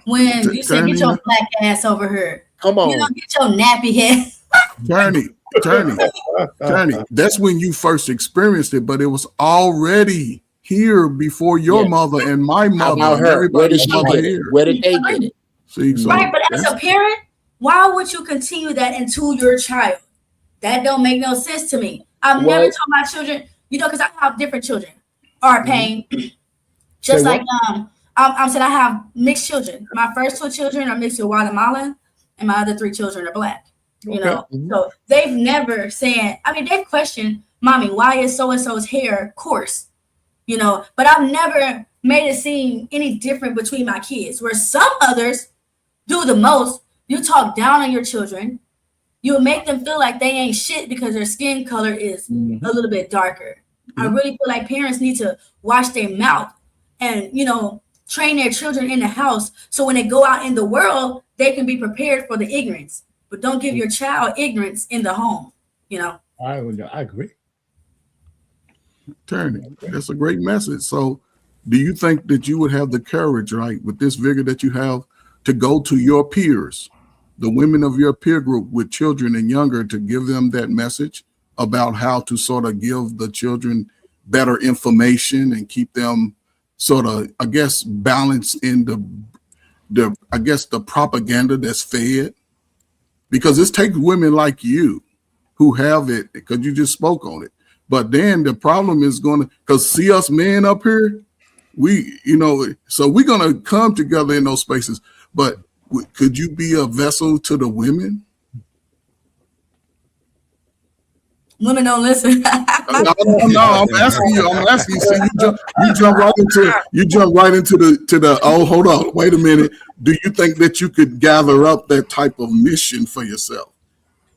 When you say get your black ass over here. Come on. Get your nappy head. Journey. That's when you first experienced it, but it was already here before your mother and my mother. How about her? Where did they get it? See, so right, but as a parent, why would you continue that into your child? That don't make no sense to me. I've never told my children, because I have different children are paying. Just like I'm saying I have mixed children. My first 2 children are mixed with Guatemalan, and my other 3 children are black. So they've never said, they've questioned, mommy, why is so-and-so's hair coarse? But I've never made it seem any different between my kids, where some others do the most. You talk down on your children. You make them feel like they ain't shit because their skin color is a little bit darker. I really feel like parents need to watch their mouth and, train their children in the house so when they go out in the world, they can be prepared for the ignorance. But don't give your child ignorance in the home, I agree. Attorney, that's a great message. So do you think that you would have the courage, right, with this vigor that you have, to go to your peers, the women of your peer group with children and younger, to give them that message about how to sort of give the children better information and keep them sort of, I guess, balanced in the propaganda that's fed? Because this takes women like you who have it, because you just spoke on it. But then the problem is because see us men up here, so we're going to come together in those spaces. But could you be a vessel to the women? Women don't listen. No, I'm asking you. See, you jump right into the. Oh, hold on, wait a minute. Do you think that you could gather up that type of mission for yourself?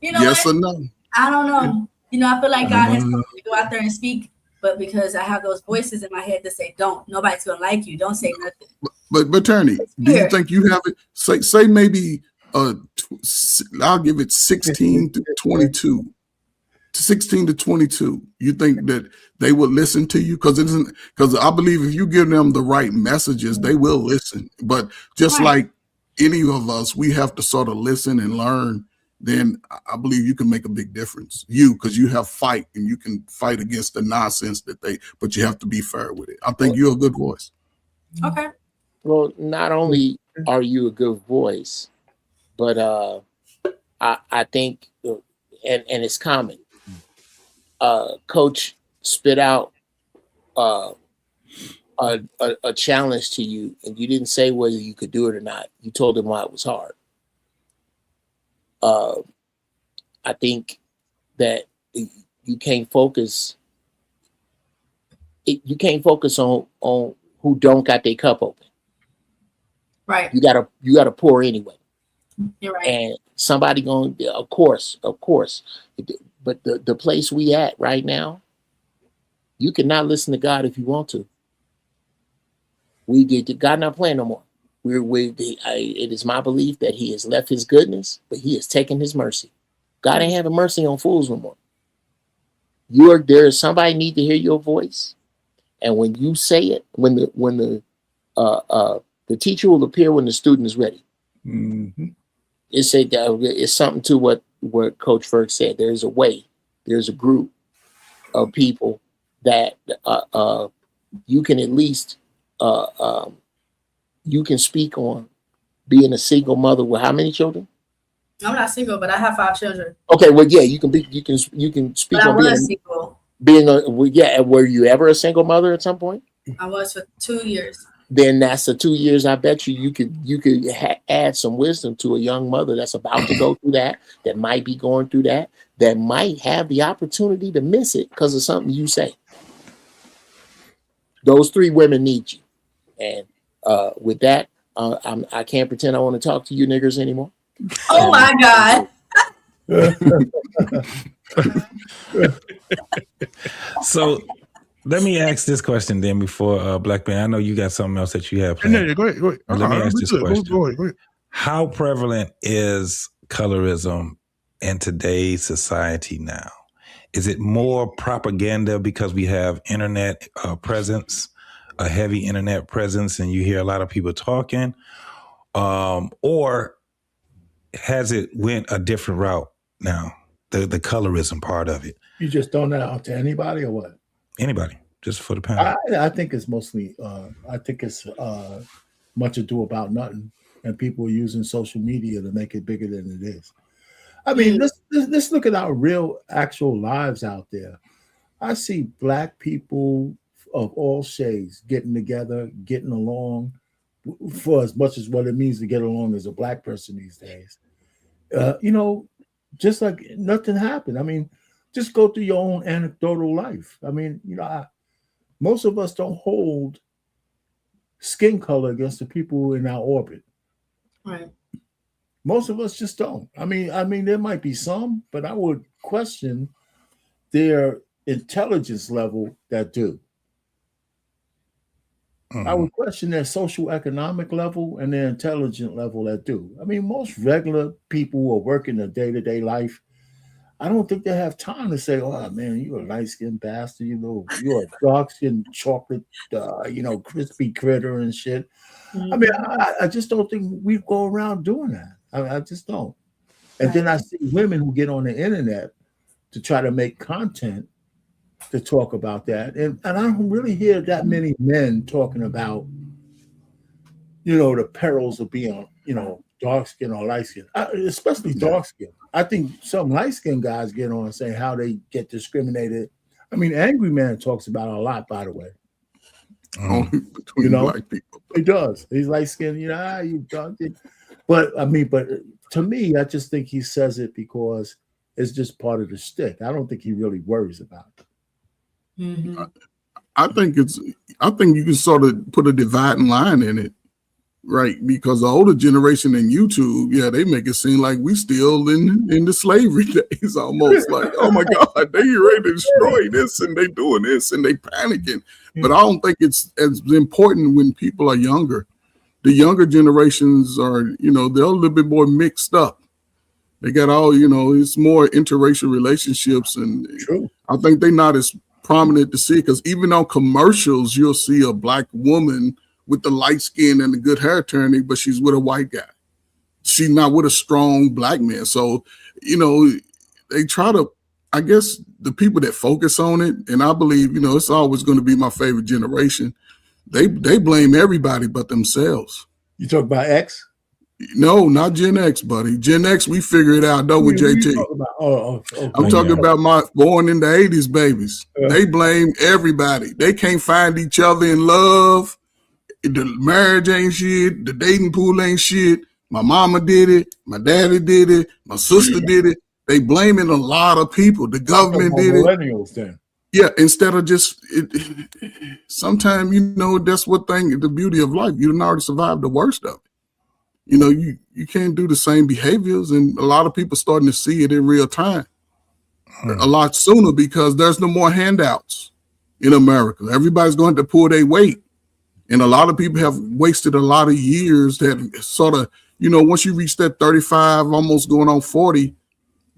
Yes or no? I don't know. I feel like God has told me to go out there and speak, but because I have those voices in my head that say, "Don't. Nobody's gonna like you. Don't say nothing." But attorney, do you think you have it? Say maybe I'll give it 16 to 22. 16 to 22. You think that they would listen to you? Because I believe if you give them the right messages, they will listen. But just like any of us, we have to sort of listen and learn. Then I believe you can make a big difference. Because you have fight and you can fight against the nonsense but you have to be fair with it. I think you're a good voice. Okay. Well, not only are you a good voice, but I think, and it's common. Coach spit out a challenge to you, and you didn't say whether you could do it or not. You told him why it was hard. I think that you can't focus. You can't focus on who don't got their cup open. Right. You gotta pour anyway. You're right. And somebody going, of course. But the place we at right now, you cannot listen to God if you want to. God not playing no more. It is my belief that He has left His goodness, but He has taken His mercy. God ain't having mercy on fools no more. There is somebody need to hear your voice, and when you say it, when the teacher will appear when the student is ready. Mm-hmm. It's something to what Coach Ferg said. There's a way. There's a group of people that you can at least you can speak on being a single mother with how many children? I'm not single, but I have 5 children. Okay, well, yeah, you can speak but on being single. Were you ever a single mother at some point? I was for 2 years. Then that's the 2 years. I bet you could add some wisdom to a young mother that's about to go through that might be going through that might have the opportunity to miss it because of something you say. Those 3 women need you, and with that, I can't pretend I want to talk to you niggers anymore. Oh my God. So let me ask this question then before Black Man. I know you got something else that you have planned. Yeah, go ahead. Let me ask this question. Go ahead. How prevalent is colorism in today's society now? Is it more propaganda because we have internet presence, a heavy internet presence, and you hear a lot of people talking? Or has it went a different route now, the colorism part of it? You just throwing that out to anybody or what? Anybody, just for the panel. I think it's mostly, much ado about nothing, and people are using social media to make it bigger than it is. I mean, let's look at our real, actual lives out there. I see Black people of all shades getting together, getting along, for as much as what it means to get along as a Black person these days. Just like nothing happened. I mean, just go through your own anecdotal life. I mean, most of us don't hold skin color against the people in our orbit. Right. Most of us just don't. I mean, there might be some, but I would question their intelligence level that do. I would question their social economic level and their intelligent level that do. I mean, most regular people who are working their day-to-day life, I don't think they have time to say, "Oh man, you're a light-skinned bastard, you're a dark-skinned chocolate, crispy critter and shit." Mm-hmm. I mean, I just don't think we go around doing that. I just don't. And then I see women who get on the internet to try to make content to talk about that. And I don't really hear that many men talking about, the perils of being, dark skin or light skin, especially dark skin. I think some light skinned guys get on and say how they get discriminated. I mean, Angry Man talks about it a lot, by the way. Only between Black people. He does. He's light skinned, you dark. But to me, I just think he says it because it's just part of the shtick. I don't think he really worries about it. Mm-hmm. I think you can sort of put a dividing line in it, right? Because the older generation in YouTube, they make it seem like we still in the slavery days, almost like, oh my God, they ready to destroy this and they doing this and they panicking. But I don't think it's as important when people are younger. The younger generations are, they're a little bit more mixed up. They got all, it's more interracial relationships, and True. I think they're not as prominent to see, because even on commercials, you'll see a Black woman with the light skin and the good hair turning, but she's with a white guy. She's not with a strong Black man. So, they try to, I guess the people that focus on it, and I believe, it's always going to be my favorite generation. They blame everybody but themselves. You talk about X? No, not Gen X, buddy. Gen X, we figure it out, don't we, JT? I'm talking about my born in the 80s babies. They blame everybody. They can't find each other in love. The marriage ain't shit. The dating pool ain't shit. My mama did it. My daddy did it. My sister did it. They blaming a lot of people. The government did it. Millennials then. Yeah, instead of just sometimes, that's what the beauty of life. You done already survived the worst of it. You know, you can't do the same behaviors, and a lot of people starting to see it in real time a lot sooner because there's no more handouts in America. Everybody's going to pull their weight. And a lot of people have wasted a lot of years that sort of, you know, once you reach that 35, almost going on 40,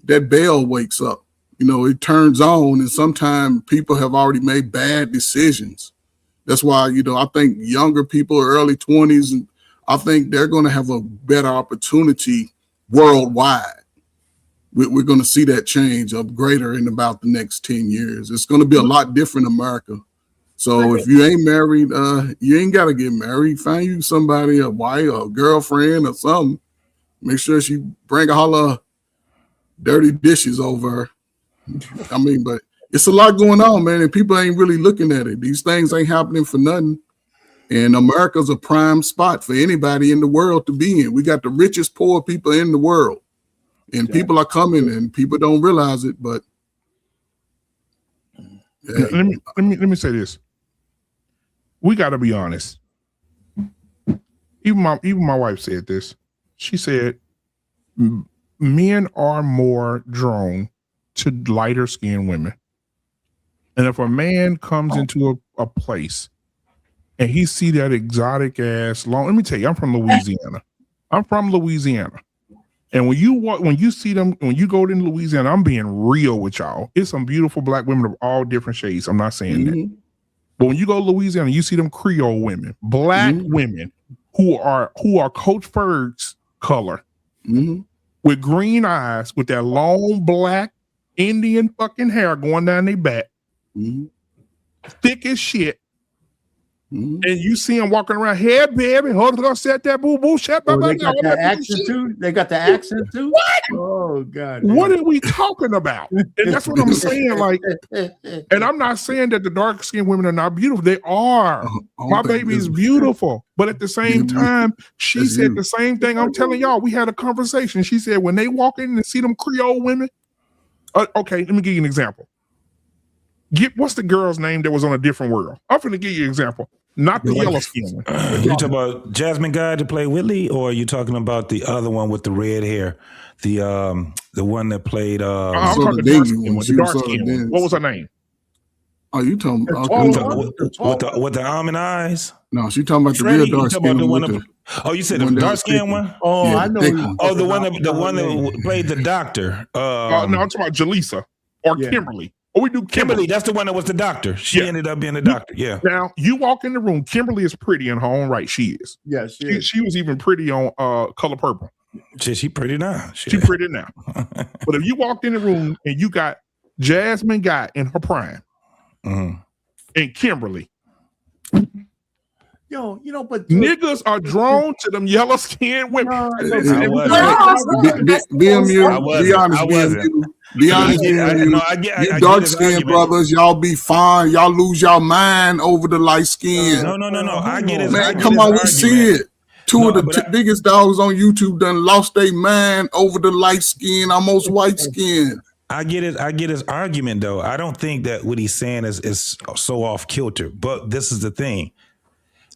that bell wakes up. You know, it turns on, and sometimes people have already made bad decisions. That's why, you know, I think younger people, early 20s, and I think they're going to have a better opportunity worldwide. We're going to see that change up greater in about the next 10 years. It's going to be a lot different in America. So if you ain't married, you ain't got to get married. Find you somebody, a wife or a girlfriend or something. Make sure she bring all her dirty dishes over. I mean, but it's a lot going on, man, and people ain't really looking at it. These things ain't happening for nothing. And America's a prime spot for anybody in the world to be in. We got the richest poor people in the world. And people are coming, and people don't realize it. But let me say this: we got to be honest. Even my wife said this. She said, "Men are more drawn to lighter skinned women, and if a man comes into a place and he see that exotic ass long, let me tell you, I'm from Louisiana. And when you see them, when you go to Louisiana, I'm being real with y'all. It's some beautiful black women of all different shades. I'm not saying that. But when you go to Louisiana, you see them Creole women, black women who are Coach Ferg's color, with green eyes, with that long black Indian fucking hair going down their back, thick as shit. And you see them walking around, hey baby, hold on, set that boo boo, shut up. They got the accent too. They got the accent too. What? Oh God! What are we talking about? And that's what I'm saying. Like, and I'm not saying that the dark skinned women are not beautiful. They are. My baby is beautiful, but at the same time, she said the same thing. I'm telling y'all, we had a conversation. She said when they walk in and see them Creole women. Okay, let me give you an example. What's the girl's name that was on A Different World? I'm going to give you an example. Not the yellow skin one. You talking about Jasmine Guy to play Whitley, or are you talking about the other one with the red hair? The one that played I'm talking the dark skin one. The dark skin one. What was her name? Oh, you talking with the almond eyes? No, she talking about the real dark skin one. Oh, you said the dark skin one? Oh, yeah, I know. Oh, the one that played the doctor. No, I'm talking about Jaleesa or Kimberly. Oh, we do Kimberly. That's the one that was the doctor. She ended up being the doctor. Yeah. Now you walk in the room. Kimberly is pretty in her own right. She is. Yes. She was even pretty on Color Purple. She pretty now. She pretty now. But if you walked in the room and you got Jasmine Guy in her prime, and Kimberly. Yo, you know, but niggas are drawn to them yellow skinned women. Be honest, you dark skinned brothers, y'all be fine. Y'all lose y'all mind over the light skin. No. I get it. Man, come on, we see it. Two of the biggest dogs on YouTube done lost their mind over the light skin, almost white skin. I get his argument though. I don't think that what he's saying is so off kilter. But this is the thing.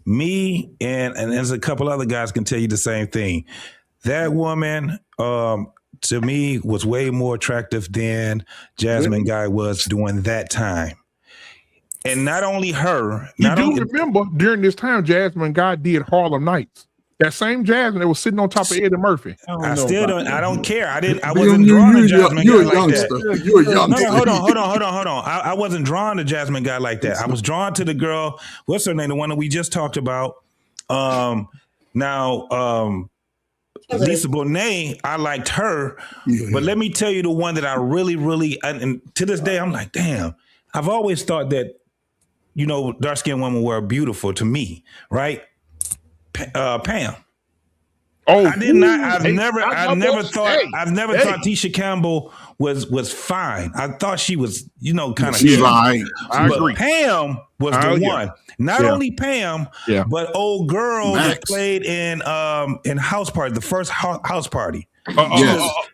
Me and there's a couple other guys can tell you the same thing. That woman, to me, was way more attractive than Jasmine Guy was during that time. And not only her. You do remember during this time, Jasmine Guy did Harlem Nights. That same Jasmine that was sitting on top of Eddie Murphy. I don't care. I wasn't drawn to Jasmine Guy like that. You're a youngster. No, hold on. I wasn't drawn to Jasmine Guy like that. I was drawn to the girl, what's her name? The one that we just talked about. Lisa Bonet, I liked her. But let me tell you the one that I really, and to this day, I'm like, damn, I've always thought that, dark-skinned women were beautiful to me, right? Pam. Oh, I did not. I've never thought Tisha Campbell was fine. I thought she was, kind of. She's fine. I agree. Pam was the one. Not only Pam, but old girl that played in House Party, the first House Party.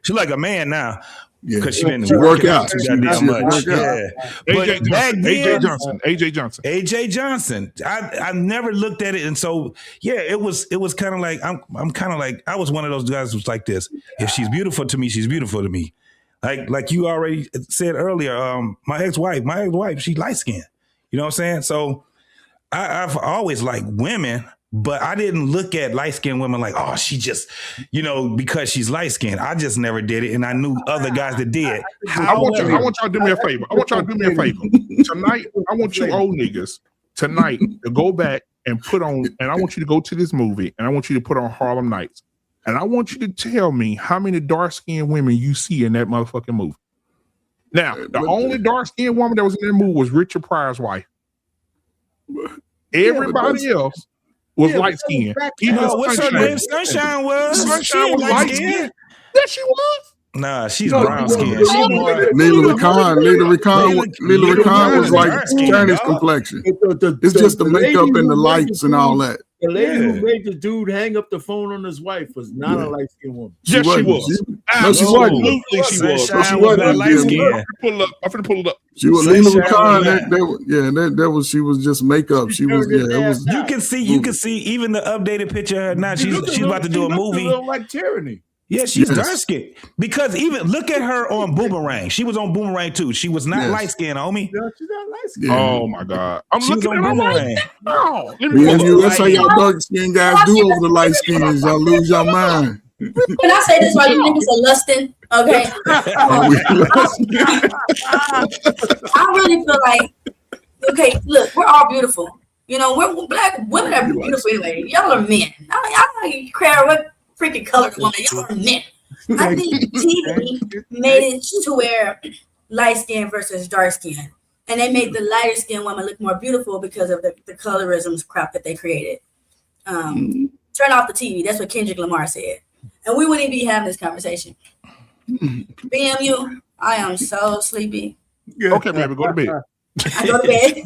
She's like a man now. Yeah, because she been she work working out. too She goddamn work much. out. Yeah, AJ Johnson. AJ Johnson. I never looked at it, and so yeah, it was kind of like I'm kind of like I was one of those guys who's like this. If she's beautiful to me, she's beautiful to me. Like you already said earlier, my ex-wife, she's light skinned. You know what I'm saying? So I've always liked women, but I didn't look at light skinned women like, oh, she just, because she's light skinned. I just never did it, and I knew other guys that did. I want y'all to do me a favor. Tonight, I want you old niggas tonight to go back and put on, and I want you to go to this movie, and I want you to put on Harlem Nights. And I want you to tell me how many dark-skinned women you see in that motherfucking movie. Now, the only dark-skinned woman that was in that movie was Richard Pryor's wife. Everybody else was light-skinned. What's her name? Sunshine was light-skinned. Yeah, she was. Nah, she's brown skinned. Leela Rakan was like Chinese complexion. It's just the makeup and the lights and all that. The lady who made the dude hang up the phone on his wife was not a light skinned woman. Yes, she was. No, she wasn't. No, she wasn't light skinned. I'm finna pull it up. She was Leela Rakan. She was just makeup. She was. Yeah, it was. You can see even the updated picture of her now. She's about to do a movie. Like Tyranny. Yeah, she's dark skinned. Because even look at her on Boomerang. She was on Boomerang too. She was not light skinned, homie. No, she's not light skinned. Oh my God. I'm looking at Boomerang. That's how y'all dark skinned guys do over the light skins. Y'all lose your mind. Can I say this while you niggas are lusting? Okay. I really feel like, okay, look, we're all beautiful. We're black women are beautiful anyway. Y'all are men. I don't care what freaking color woman. Y'all are men. I think TV made it to where light skin versus dark skin. And they made the lighter skinned woman look more beautiful because of the colorism crap that they created. Turn off the TV. That's what Kendrick Lamar said. And we wouldn't be having this conversation. BMU, I am so sleepy. Okay, baby, go to bed. I go to bed.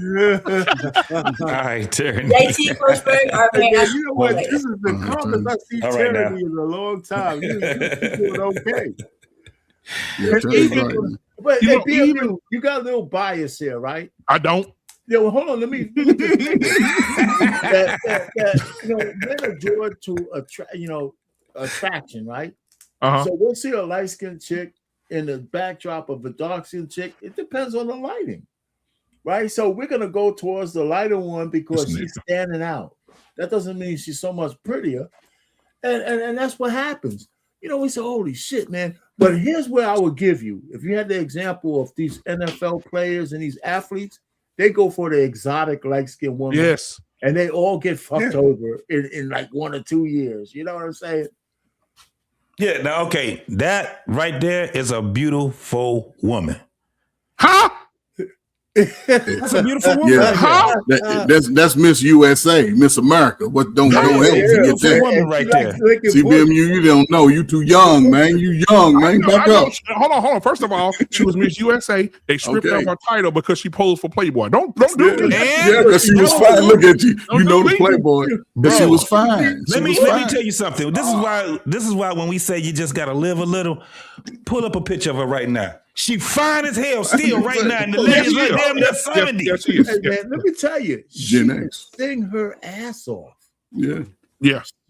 All right, Terry. JT Forsberg, you know what? This is the calmest I see Terry in a long time. You're doing okay. Yeah, but BMU, you got a little bias here, right? I don't. Yeah, well, hold on. Let me men are drawn to attraction, right? Uh-huh. So we'll see a light-skinned chick in the backdrop of a dark-skinned chick. It depends on the lighting, right? So we're gonna go towards the lighter one because she's standing out. That doesn't mean she's so much prettier, and that's what happens. We say, "Holy shit, man!" But here's where I would give you: if you had the example of these NFL players and these athletes, they go for the exotic light-skinned woman. Yes. And they all get fucked over in like 1 or 2 years. You know what I'm saying? Yeah, now, okay. That right there is a beautiful woman. Huh? That's a beautiful woman. Yeah, How? That's Miss USA, Miss America. What don't help you get that woman right there. CBMU, you don't know. You too young, man. You young, man. Back up. Hold on. First of all, she was Miss USA. They stripped her of her title because she posed for Playboy. Don't do me. Yeah, because she was fine. Look at you. You know the Playboy. But she was fine. Let me tell you something. This is why when we say you just gotta live a little, pull up a picture of her right now. She fine as hell still right now. And the lady's like damn near 70. Yes, she is. Hey, man, let me tell you, she can sing her ass off. Yeah.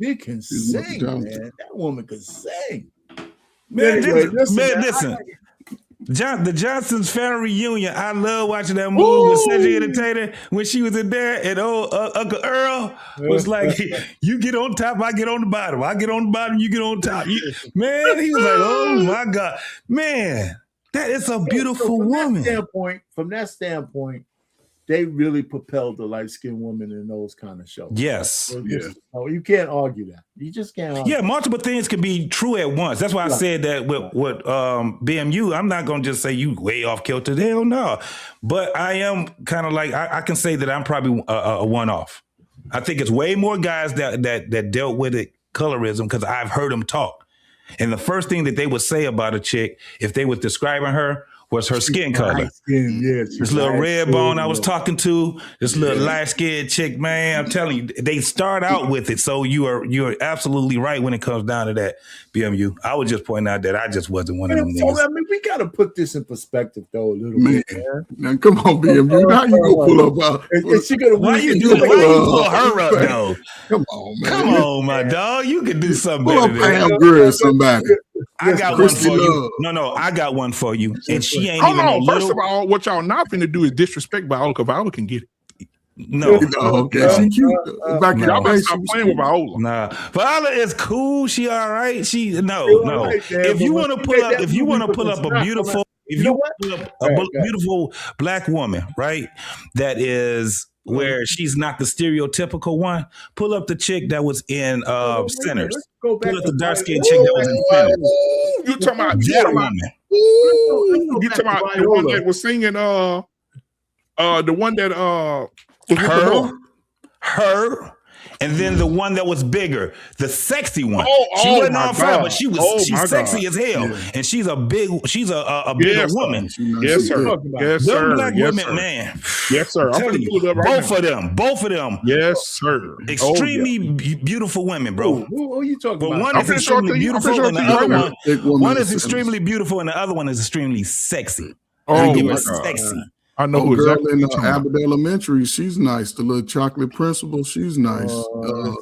She can sing, man. That woman can sing. Man, listen. The Johnson's family reunion. I love watching that movie with Cedric Entertainer when she was in there, and Uncle Earl was like, "You get on top, I get on the bottom. I get on the bottom, you get on top." Man, he was like, "Oh my God, man." That is a beautiful woman. From that standpoint, they really propelled the light-skinned woman in those kind of shows. Yes. So you can't argue that. You just can't argue. Yeah, multiple things can be true at once. That's why I said that with BMU, I'm not going to just say you way off kilter. Hell no. But I am kind of like, I can say that I'm probably a one-off. I think it's way more guys that dealt with it, colorism, because I've heard them talk. And the first thing that they would say about a chick, if they was describing her, was her skin color. Yeah, this little red bone I was talking to, this little light skinned chick, man. I'm telling you, they start out with it. So you're absolutely right when it comes down to that. BMU. I was just pointing out that I just wasn't one of them niggas. I mean, we gotta put this in perspective though a little bit, man. Now come on, BMU. Now you go pull up. Is she gonna why you pull her up though? Come on, man. Come on, my dog. You can do something Pull better up than Pam that. Grier or somebody. I got one for you. No, I got one for you. And she ain't Hold even on. no First little. of all, what y'all not finna do is disrespect Viola, because Viola can get it. No. Okay, she cute. Back in Y'all the better day, stop she playing with was Viola. Nah, Viola is cool. She all right. She no. Right, man, If you but want to when pull she up, made that if you want to movie pull with up a the beautiful, snot, if you you know what? pull up a beautiful black woman, right? That is where she's not the stereotypical one. Pull up the chick that was in Sinners. Let's go back Pull up to the dark skinned chick that was in Sinners. You talking about That woman. you talking about the one that was singing the one that was with the boy. Her, and then the one that was bigger, the sexy one. She Oh wasn't my on fire, God. but she's my sexy God. as hell, Yeah. and she's a bigger Yes, sir. woman. Yes, sir. Yes, Them sir. black Yes, women, sir. man. Yes, sir. I'm Telling gonna you, pull it up right now. both of them, Yes, sir. extremely beautiful women, bro. Who are you talking But about? one I'm is finna show it to extremely you. I'm finna beautiful, show it and the to you other right now. one is extremely beautiful, and the other one is extremely sexy. Oh Give my it God. sexy. I know Oh, who girl exactly in you're talking about. Abbott Elementary, she's nice. The little chocolate principal, she's nice. The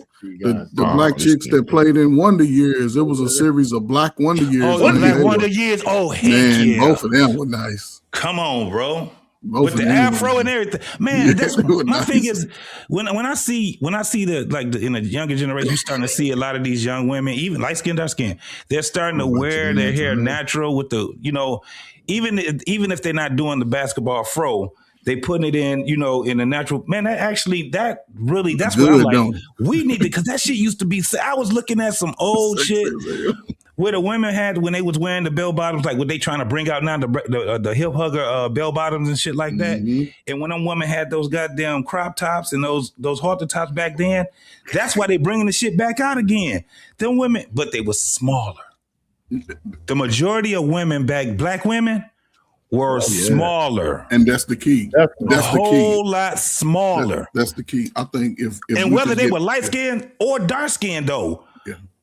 black chicks that played in Wonder Years, it was a series of black Wonder Years. Oh, the Black Wonder Years. Oh, heck man, yeah. both of them were nice. Come on, bro. Both With of the them afro were and nice. everything, man. Yeah, That's they were my thing nice. is when I see the in the younger generation, you starting to see a lot of these young women, even light skin, dark skin, they're starting to wear their hair natural with the even if they're not doing the basketball fro, they putting it in in a natural man. That's what I'm like. We need to because that shit used to be. I was looking at some old shit. Where the women had when they was wearing the bell bottoms, like what they trying to bring out now, the hip hugger bell bottoms and shit like that. Mm-hmm. And when them women had those goddamn crop tops and those halter tops back then, that's why they bringing the shit back out again. Them women, but they was smaller. The majority of women black women were smaller, and that's the key. That's a whole lot smaller. That's the key. I think if and whether they were light skinned or dark skinned though.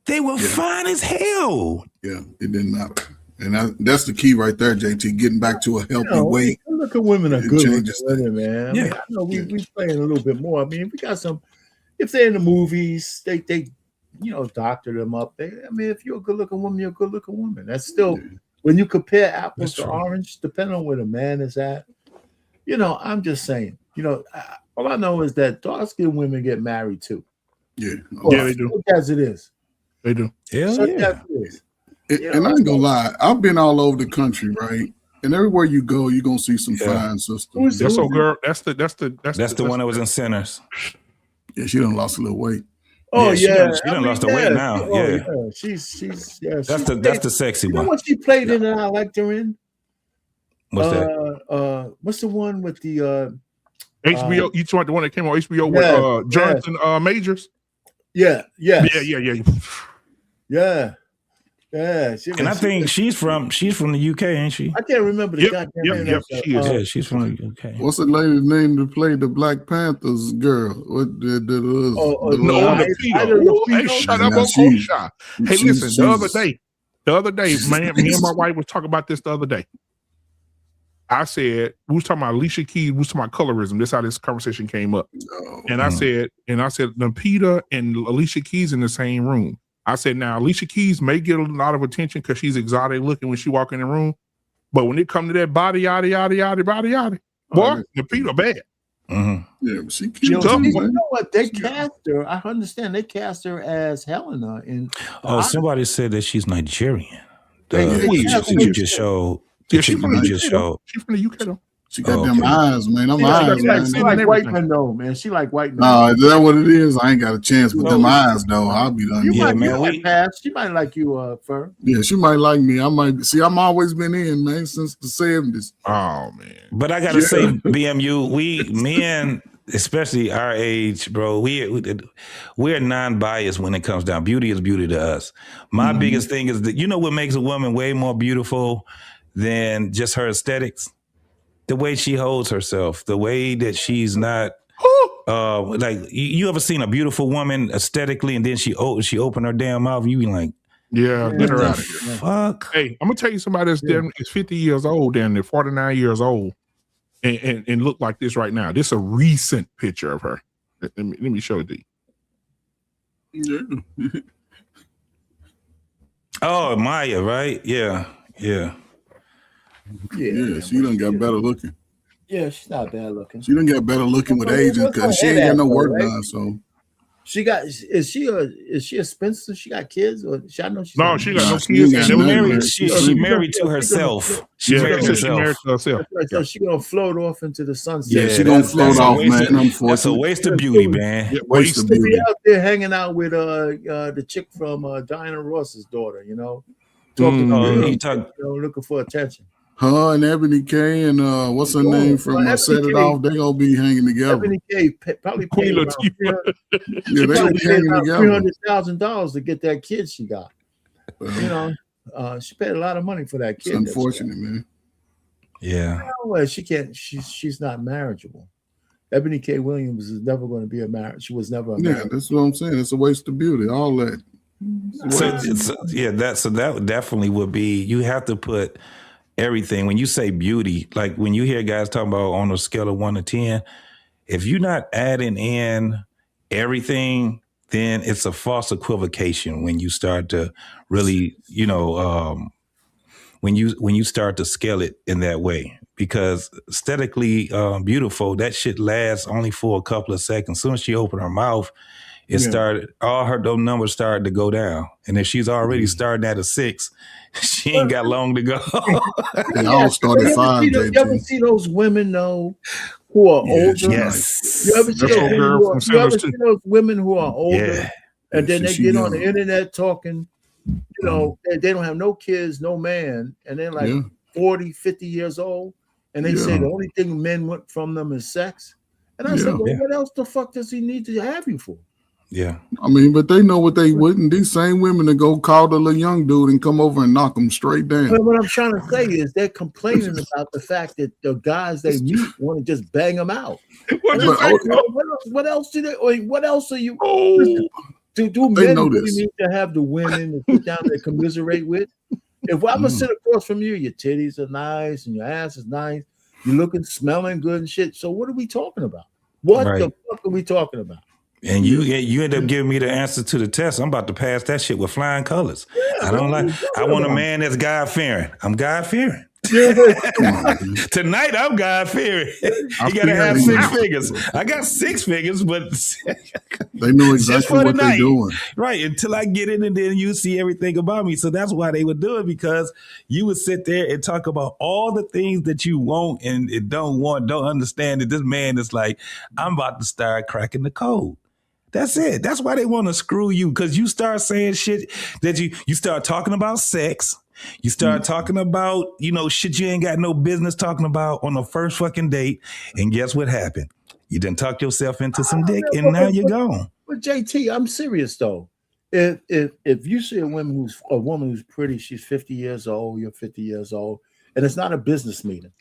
They were fine as hell. Yeah, it didn't matter. And that's the key right there, JT, getting back to a healthy weight. Look at women are good women, man. Yeah. I mean, I know we playing a little bit more. I mean, we got some, if they're in the movies, they doctor them up. If you're a good looking woman, you're a good looking woman. That's still, when you compare apples to orange, depending on where the man is at, I'm just saying, all I know is that dark skinned women get married too. Yeah. They do. As it is. They do. Hell yeah. And I ain't gonna lie, I've been all over the country, right? And everywhere you go, you're gonna see some fine sisters. That's old girl. That's the one that was in Sinners. Yeah, she done lost a little weight. Oh she done lost the weight now. She's that's the sexy one. You know what she played in that I liked her in? What's that? What's the one with the HBO? You talking the one that came on HBO with Jonathan Majors? Yeah. And I think she's from the UK, ain't she? I can't remember the goddamn name. Yep, she is. Yeah, she's from the UK. What's the lady's name to play the Black Panthers girl? What Hey, shut up, Okosha. Hey, listen, the other day, man, me and my wife was talking about this the other day. I said, we was talking about Alicia Keys, we was talking about colorism. This is how this conversation came up. And I said, Peter and Alicia Keys in the same room. I said, now Alicia Keys may get a lot of attention because she's exotic looking when she walk in the room. But when it comes to that body, boy, Peter bad. Mm-hmm. Yeah, she you know what? They cast her. I understand they cast her as Helena in. Somebody said that she's Nigerian. You just showed. Yeah, she's from the UK though. She got them eyes, man. Them eyes, man. She like white men though, man. She like white men. No, is that what it is? I ain't got a chance with them eyes though. I'll be done. You might pass. She might like you, Fur. Yeah, she might like me. I might see. I'm always been in, man, since the 70s. Oh man. But I gotta say, BMU, men, especially our age, bro, we're non-biased when it comes down. Beauty is beauty to us. My biggest thing is that what makes a woman way more beautiful than just her aesthetics. The way she holds herself, the way that she's not like you ever seen a beautiful woman aesthetically and then she opened her damn mouth, you be like, yeah, get her out of here. Fuck. Hey, I'm gonna tell you somebody that's is 50 years old and they're 49 years old and look like this right now. This is a recent picture of her. Let me show it to you. Yeah. Oh, Maya, right? Yeah. Yeah, she done got better looking. Yeah, she's not bad looking. She done got better looking with age because she ain't got no work done. So she got. Is she a spinster? She got kids, or I know she's no, she got no kids. She married to herself. She married to herself. So she gonna float off into the sunset. Yeah, she gonna float off, man. Unfortunately, that's a waste of beauty, man. Waste of beauty. Be out there hanging out with the chick from Diana Ross's daughter. You know, talking looking for attention. Her and Ebony K and what's her name from Set It Off, they gonna be hanging together. Ebony K probably paid yeah, they gonna be hanging together. $300,000 to get that kid she got. You know, she paid a lot of money for that kid. It's unfortunate, man. Yeah. Well, she can't. She's not marriageable. Ebony K. Williams is never going to be a marriage. She was never a marriage. Yeah, that's what I'm saying. It's a waste of beauty. All that. That definitely would be. You have to put everything. When you say beauty, like when you hear guys talking about on a scale of 1 to 10, if you're not adding in everything, then it's a false equivocation when you start to really, when you start to scale it in that way. Because aesthetically beautiful, that shit lasts only for a couple of seconds. As soon as she opened her mouth, those numbers started to go down. And if she's already starting at a 6, she ain't got long to go. They all started 5. You ever see those women though who are older? Yes. You ever see those women who are older and then they get on the internet talking, they don't have no kids, no man, and they're like 40, 50 years old, and they say the only thing men want from them is sex. And I said, well, what else the fuck does he need to have you for? Yeah. I mean, but they know what they wouldn't. These same women that go call the little young dude and come over and knock him straight down. But what I'm trying to say is they're complaining about the fact that the guys they meet want to just bang them out. What else do they? Or what else are you? Do men really need to have the women to sit down and commiserate with? If I'm gonna sit across from you, your titties are nice and your ass is nice, you're looking, smelling good and shit. So what are we talking about? What the fuck are we talking about? And you end up giving me the answer to the test. I'm about to pass that shit with flying colors. I want a man that's God-fearing. I'm God-fearing. Tonight I'm God-fearing. You gotta have 6 figures. I got 6 figures, but they know exactly what they're doing. Right, until I get in and then you see everything about me. So that's why they would do it, because you would sit there and talk about all the things that you want and don't understand that this man is like, I'm about to start cracking the code. That's it. That's why they want to screw you, because you start saying shit that you start talking about sex. You start talking about, shit you ain't got no business talking about on the first fucking date. And guess what happened? You done talked yourself into some dick and now you're gone. But JT, I'm serious though. If you see a woman who's pretty, she's 50 years old, you're 50 years old, and it's not a business meeting.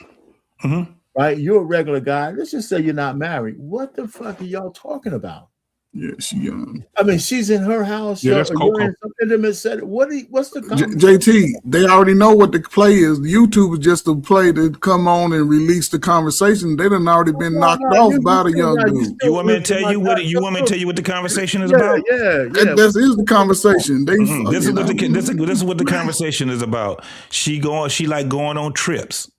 Mm-hmm. Right? You're a regular guy. Let's just say you're not married. What the fuck are y'all talking about? Yeah, she young. I mean, she's in her house. Yeah, that's you're in some intimate setting. What's the JT? They already know what the play is. YouTube is just a play to come on and release the conversation. They done already been knocked off by the young dude. You want me to tell you what? You want me to tell you what the conversation is about? Yeah. This is the conversation. This is what the conversation is about. She like going on trips.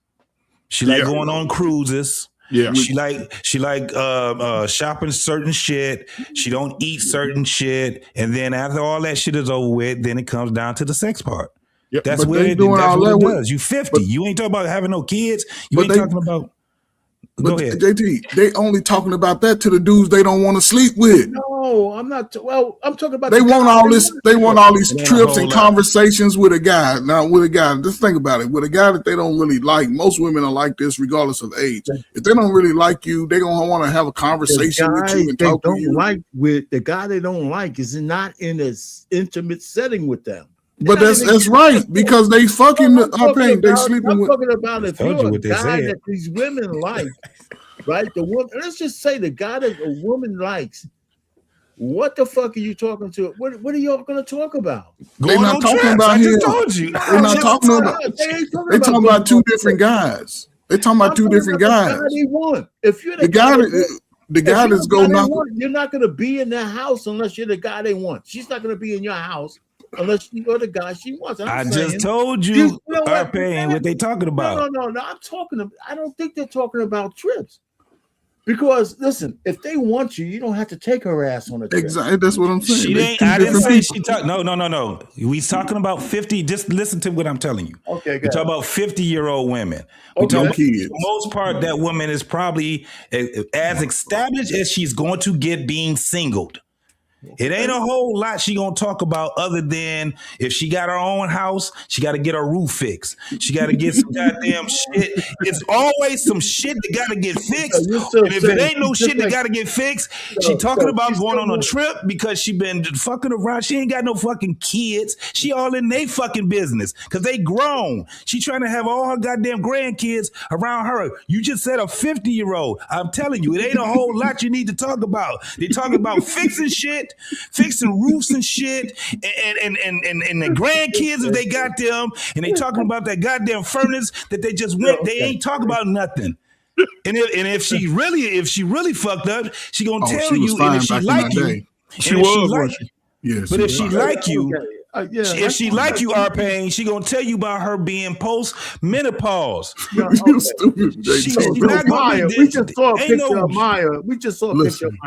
She like going on cruises. Yeah, she like shopping certain shit. She don't eat certain shit, and then after all that shit is over with, then it comes down to the sex part. Yep. That's what it does. You 50. You ain't talking about having no kids. You ain't talking about. Go ahead, JT. They only talking about that to the dudes they don't want to sleep with. No, I'm not. I'm talking about. They want all this. They want all these trips and conversations with a guy. Now, with a guy, just think about it. With a guy that they don't really like, most women are like this, regardless of age. If they don't really like you, they gonna want to have a conversation with you and talk to you. The guy they don't like is not in an intimate setting with them. But that's right, because they fucking they sleeping I'm with. talking about if Told you're you a what they guy said. that these women like, right? The woman, let's just say the guy that a woman likes. What the fuck are you talking to? What are y'all gonna talk about? They're not talking about him. I just told you. They're not talking about. They're talking about two different guys. They're talking about two different guys. The guy they want. If you're The guy that's going knock. You're not gonna be in their house unless you're the guy they want. She's not gonna be in your house unless you're the guy she wants. I just told you, Arpain, what they talking about. No. I don't think they're talking about trips. Because listen, if they want you, you don't have to take her ass on a trip. Exactly, that's what I'm saying. I didn't say she talked. No. We talking about 50. Just listen to what I'm telling you. Okay, we talk about 50-year-old women. We talk about, for the most part, that woman is probably as established as she's going to get being singled. It ain't a whole lot she gonna talk about other than if she got her own house, she got to get her roof fixed. She got to get some goddamn shit. It's always some shit that got to get fixed. And if it ain't no shit that got to get fixed, she talking about going on a trip because she been fucking around. She ain't got no fucking kids. She all in they fucking business because they grown. She trying to have all her goddamn grandkids around her. You just said a 50-year-old. I'm telling you, it ain't a whole lot you need to talk about. They talking about fixing shit. Fixing roofs and shit, and the grandkids if they got them, and they talking about that goddamn furnace that they just went. They ain't talking about nothing. And if she really fucked up, she gonna tell you. And if she like you, if she like you. If she like you, Arpain, she gonna tell you about her being post-menopause. You stupid. We just saw a picture of Maya.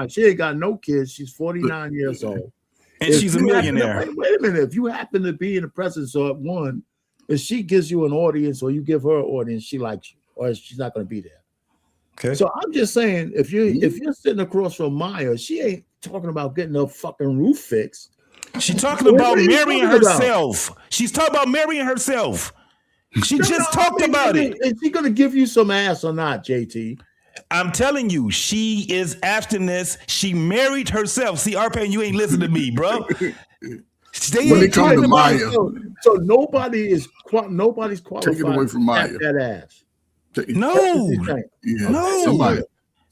She ain't got no kids. She's 49 years old. And she's a millionaire. Wait a minute. If you happen to be in the presence of one, if she gives you an audience or you give her an audience, she likes you, or she's not gonna be there. Okay. So I'm just saying, if you're sitting across from Maya, she ain't talking about getting her fucking roof fixed. She's talking about marrying herself. She's talking about marrying herself. She just talked about it. Is she going to give you some ass or not, JT? I'm telling you, she is after this. She married herself. See, Arpain, you ain't listening to me, bro. When it comes to Maya, so nobody's qualified. Take it away from Maya. That ass. No. Somebody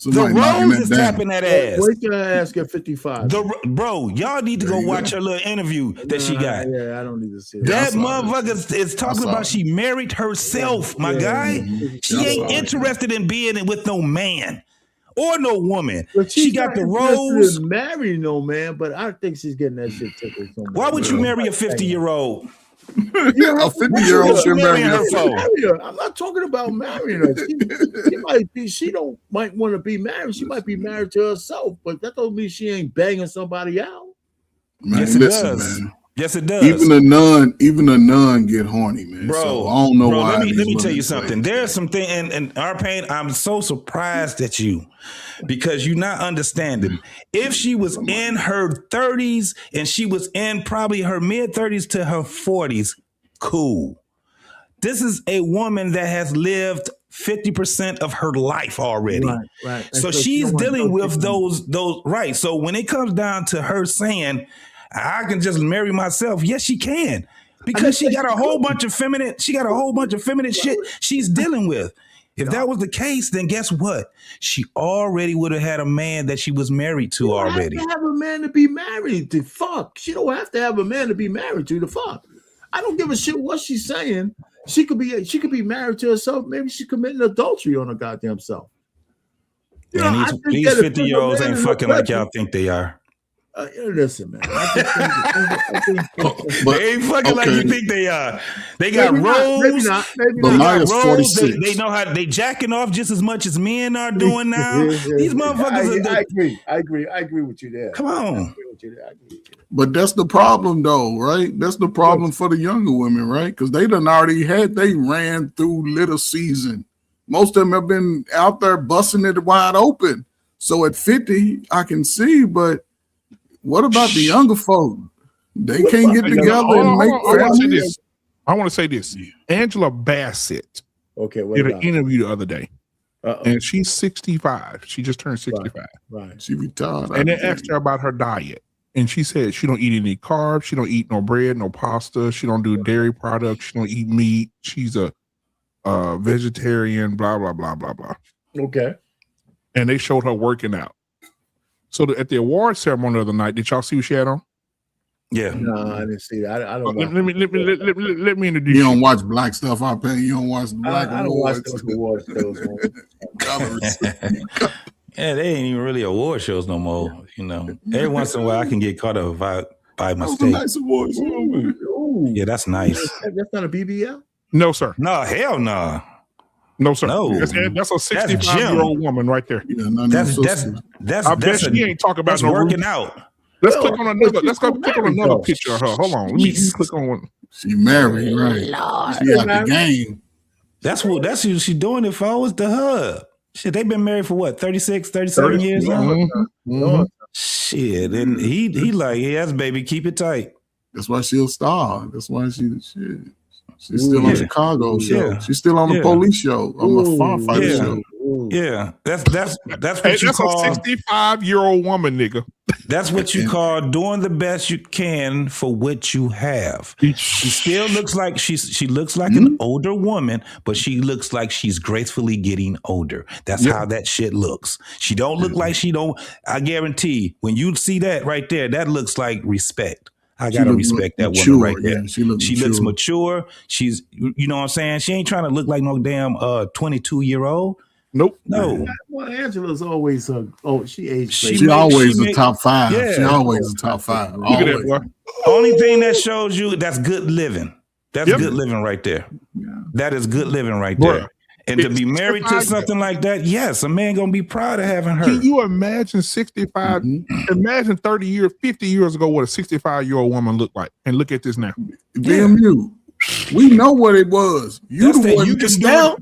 The Rose is tapping that ass. Wait till her ass get 55. Bro, y'all need to go watch her little interview that she got. Yeah, I don't need to see it. That motherfucker is talking about she married herself, my guy. She ain't interested in being with no man or no woman. She got the Rose. Marry no man, but I think she's getting that shit tickled. Why would you marry a 50-year-old? A 50-year-old should marry her phone. I'm not talking about marrying her. She might want to be married. She might be married to herself, but that don't mean she ain't banging somebody out. Man, yes, it does. Man. Yes, it does. Even a nun get horny, man. Bro, so I don't know why. Let me tell you something. There's something, and Arpain, I'm so surprised at you because you're not understanding. If she was in her 30s and she was in probably her mid 30s to her 40s, cool. This is a woman that has lived 50% of her life already. Right. So she's dealing with those, right. So when it comes down to her saying, I can just marry myself. Yes, she can. Because she got a whole bunch of feminine shit she's dealing with. If that was the case, then guess what? She already would have had a man that she was married to already. She don't have to have a man to be married to. Fuck. She don't have to have a man to be married to. The fuck. I don't give a shit what she's saying. She could be married to herself. Maybe she's committing adultery on her goddamn self. And these 50-year-olds ain't fucking like y'all think they are. Listen, man. They ain't fucking like you think they are. They got Rose. But Maya's 46. They know how they jacking off just as much as men are doing now. These motherfuckers. I agree with you there. Come on. But that's the problem, though, right? That's the problem for the younger women, right? Because they ran through little season. Most of them have been out there busting it wide open. So at 50, I can see, but what about the younger folk? They can't get together and make families. I want to say this. Angela Bassett did an interview the other day. And she's 65. She just turned 65. Right. She retired. And they asked her about her diet. And she said she don't eat any carbs. She don't eat no bread, no pasta. She don't do dairy products. She don't eat meat. She's a vegetarian, blah, blah, blah, blah, blah. Okay. And they showed her working out. So at the award ceremony the other night, did y'all see what she had on? Yeah. No, I didn't see that. I don't. Let me introduce you. Don't watch black stuff, I pay. You don't watch the black I don't watch those award shows. Yeah, they ain't even really award shows no more. You know, every once in a while I can get caught up by mistake. Nice award show, man. Yeah, that's nice. That's not a BBL? No, sir. No, hell no. No, sir. No. That's a 65-year-old woman right there. Yeah, that's I bet she ain't talking about no working out. Let's click on another. Let's go click on another picture of her. Hold on. Let me click on one. She married, right? Lord. She got the game. That's who she doing it for. Was the hub. Shit, they've been married for what, 36, 37 years now? Mm-hmm. Shit, and he like, yes, baby, keep it tight. That's why she'll star. That's why she's still on Chicago show. She's still on the police show, on the firefighter show. Yeah, that's what that's you call a 65-year-old woman, nigga. That's what you call doing the best you can for what you have. She still looks like she looks like an older woman, but she looks like she's gracefully getting older. That's how that shit looks. She don't look like she don't. I guarantee when you see that right there, that looks like respect. I gotta respect that woman right there. She looks mature. She's, you know what I'm saying? She ain't trying to look like no damn 22-year-old. Nope. No. Well, Angela's always she aged. She always a top 5. Yeah. She always a top 5. Look at that, boy. Only thing that shows you that's good living. That's good living right there. Yeah. That is good living right there. And to be married to something like that, yes, a man gonna be proud of having her. Can you imagine 65? Imagine 30 years, 50 years ago, what a 65-year-old woman looked like, and look at this now. Damn you. We know what it was. You the one just now.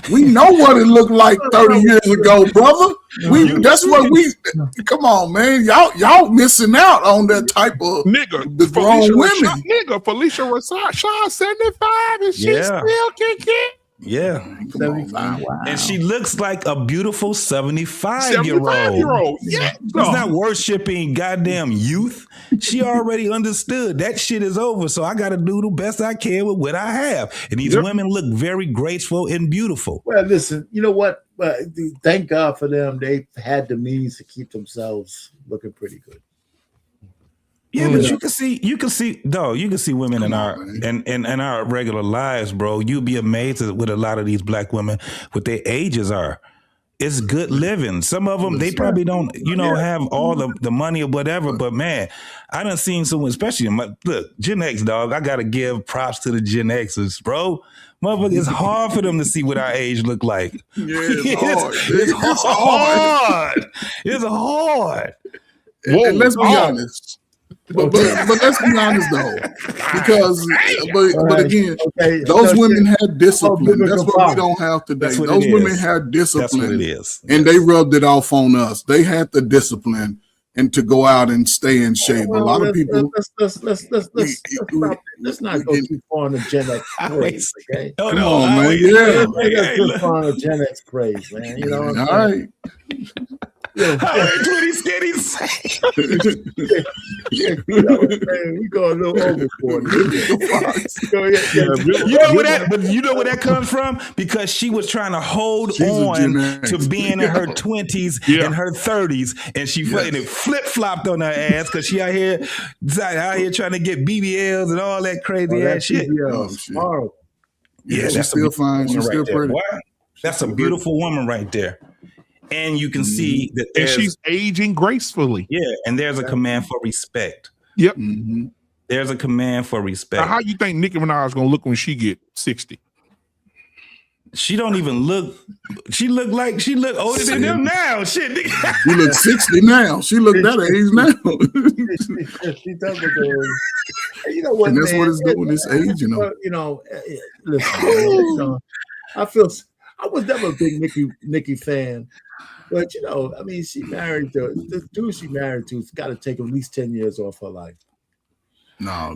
We know what it looked like 30 years ago, brother. That's what we. Come on, man. Y'all missing out on that type of the grown women. Felicia Rashad 75, and she still kicking. Yeah. 75. Wow. And she looks like a beautiful 75-year-old. Yeah. She's not worshiping goddamn youth. She already understood that shit is over. So I got to do the best I can with what I have. And these women look very graceful and beautiful. Well, listen, you know what? Thank God for them. They had the means to keep themselves looking pretty good. Yeah, but you can see women in our regular lives, bro. You'd be amazed at what a lot of these black women, what their ages are. It's good living. Some of them, they probably don't, have all the money or whatever. But man, I done seen someone, especially look, Gen X, dog. I gotta give props to the Gen Xers, bro. Motherfucker, it's hard for them to see what our age look like. Yeah, it's hard. It's hard. And let's be honest. But let's be honest though, because but again, those women had discipline. That's what we don't have today. Those women had discipline. That's what it is. And they rubbed it off on us. They had the discipline and to go out and stay in shape. A lot of people. Let's not go too far on the Gen X craze. Okay, come on, man. Yeah, let's go far on the Gen X craze, man. You know what I'm saying? That's what he's getting saying. We go a little overboard. You know where that comes from? Because she was trying to hold on to being in her 20s and her 30s, and she flip-flopped on her ass because she out here trying to get BBLs and all that crazy ass shit. Horrible. Yeah, she's still fine. She's still pretty. That's a beautiful woman right there. And you can see that she's aging gracefully. Yeah, and there's a command for respect. Yep. Mm-hmm. There's a command for respect. Now, how you think Nicki Minaj is gonna look when she get 60? She don't even look. She look older than them now. Shit, she look 60 now. She look that age now. She does look old. You know what? And that's what it's doing. This age, listen. I was never a big Nicki fan. But she married the dude she married to's got to take at least 10 years off her life. No,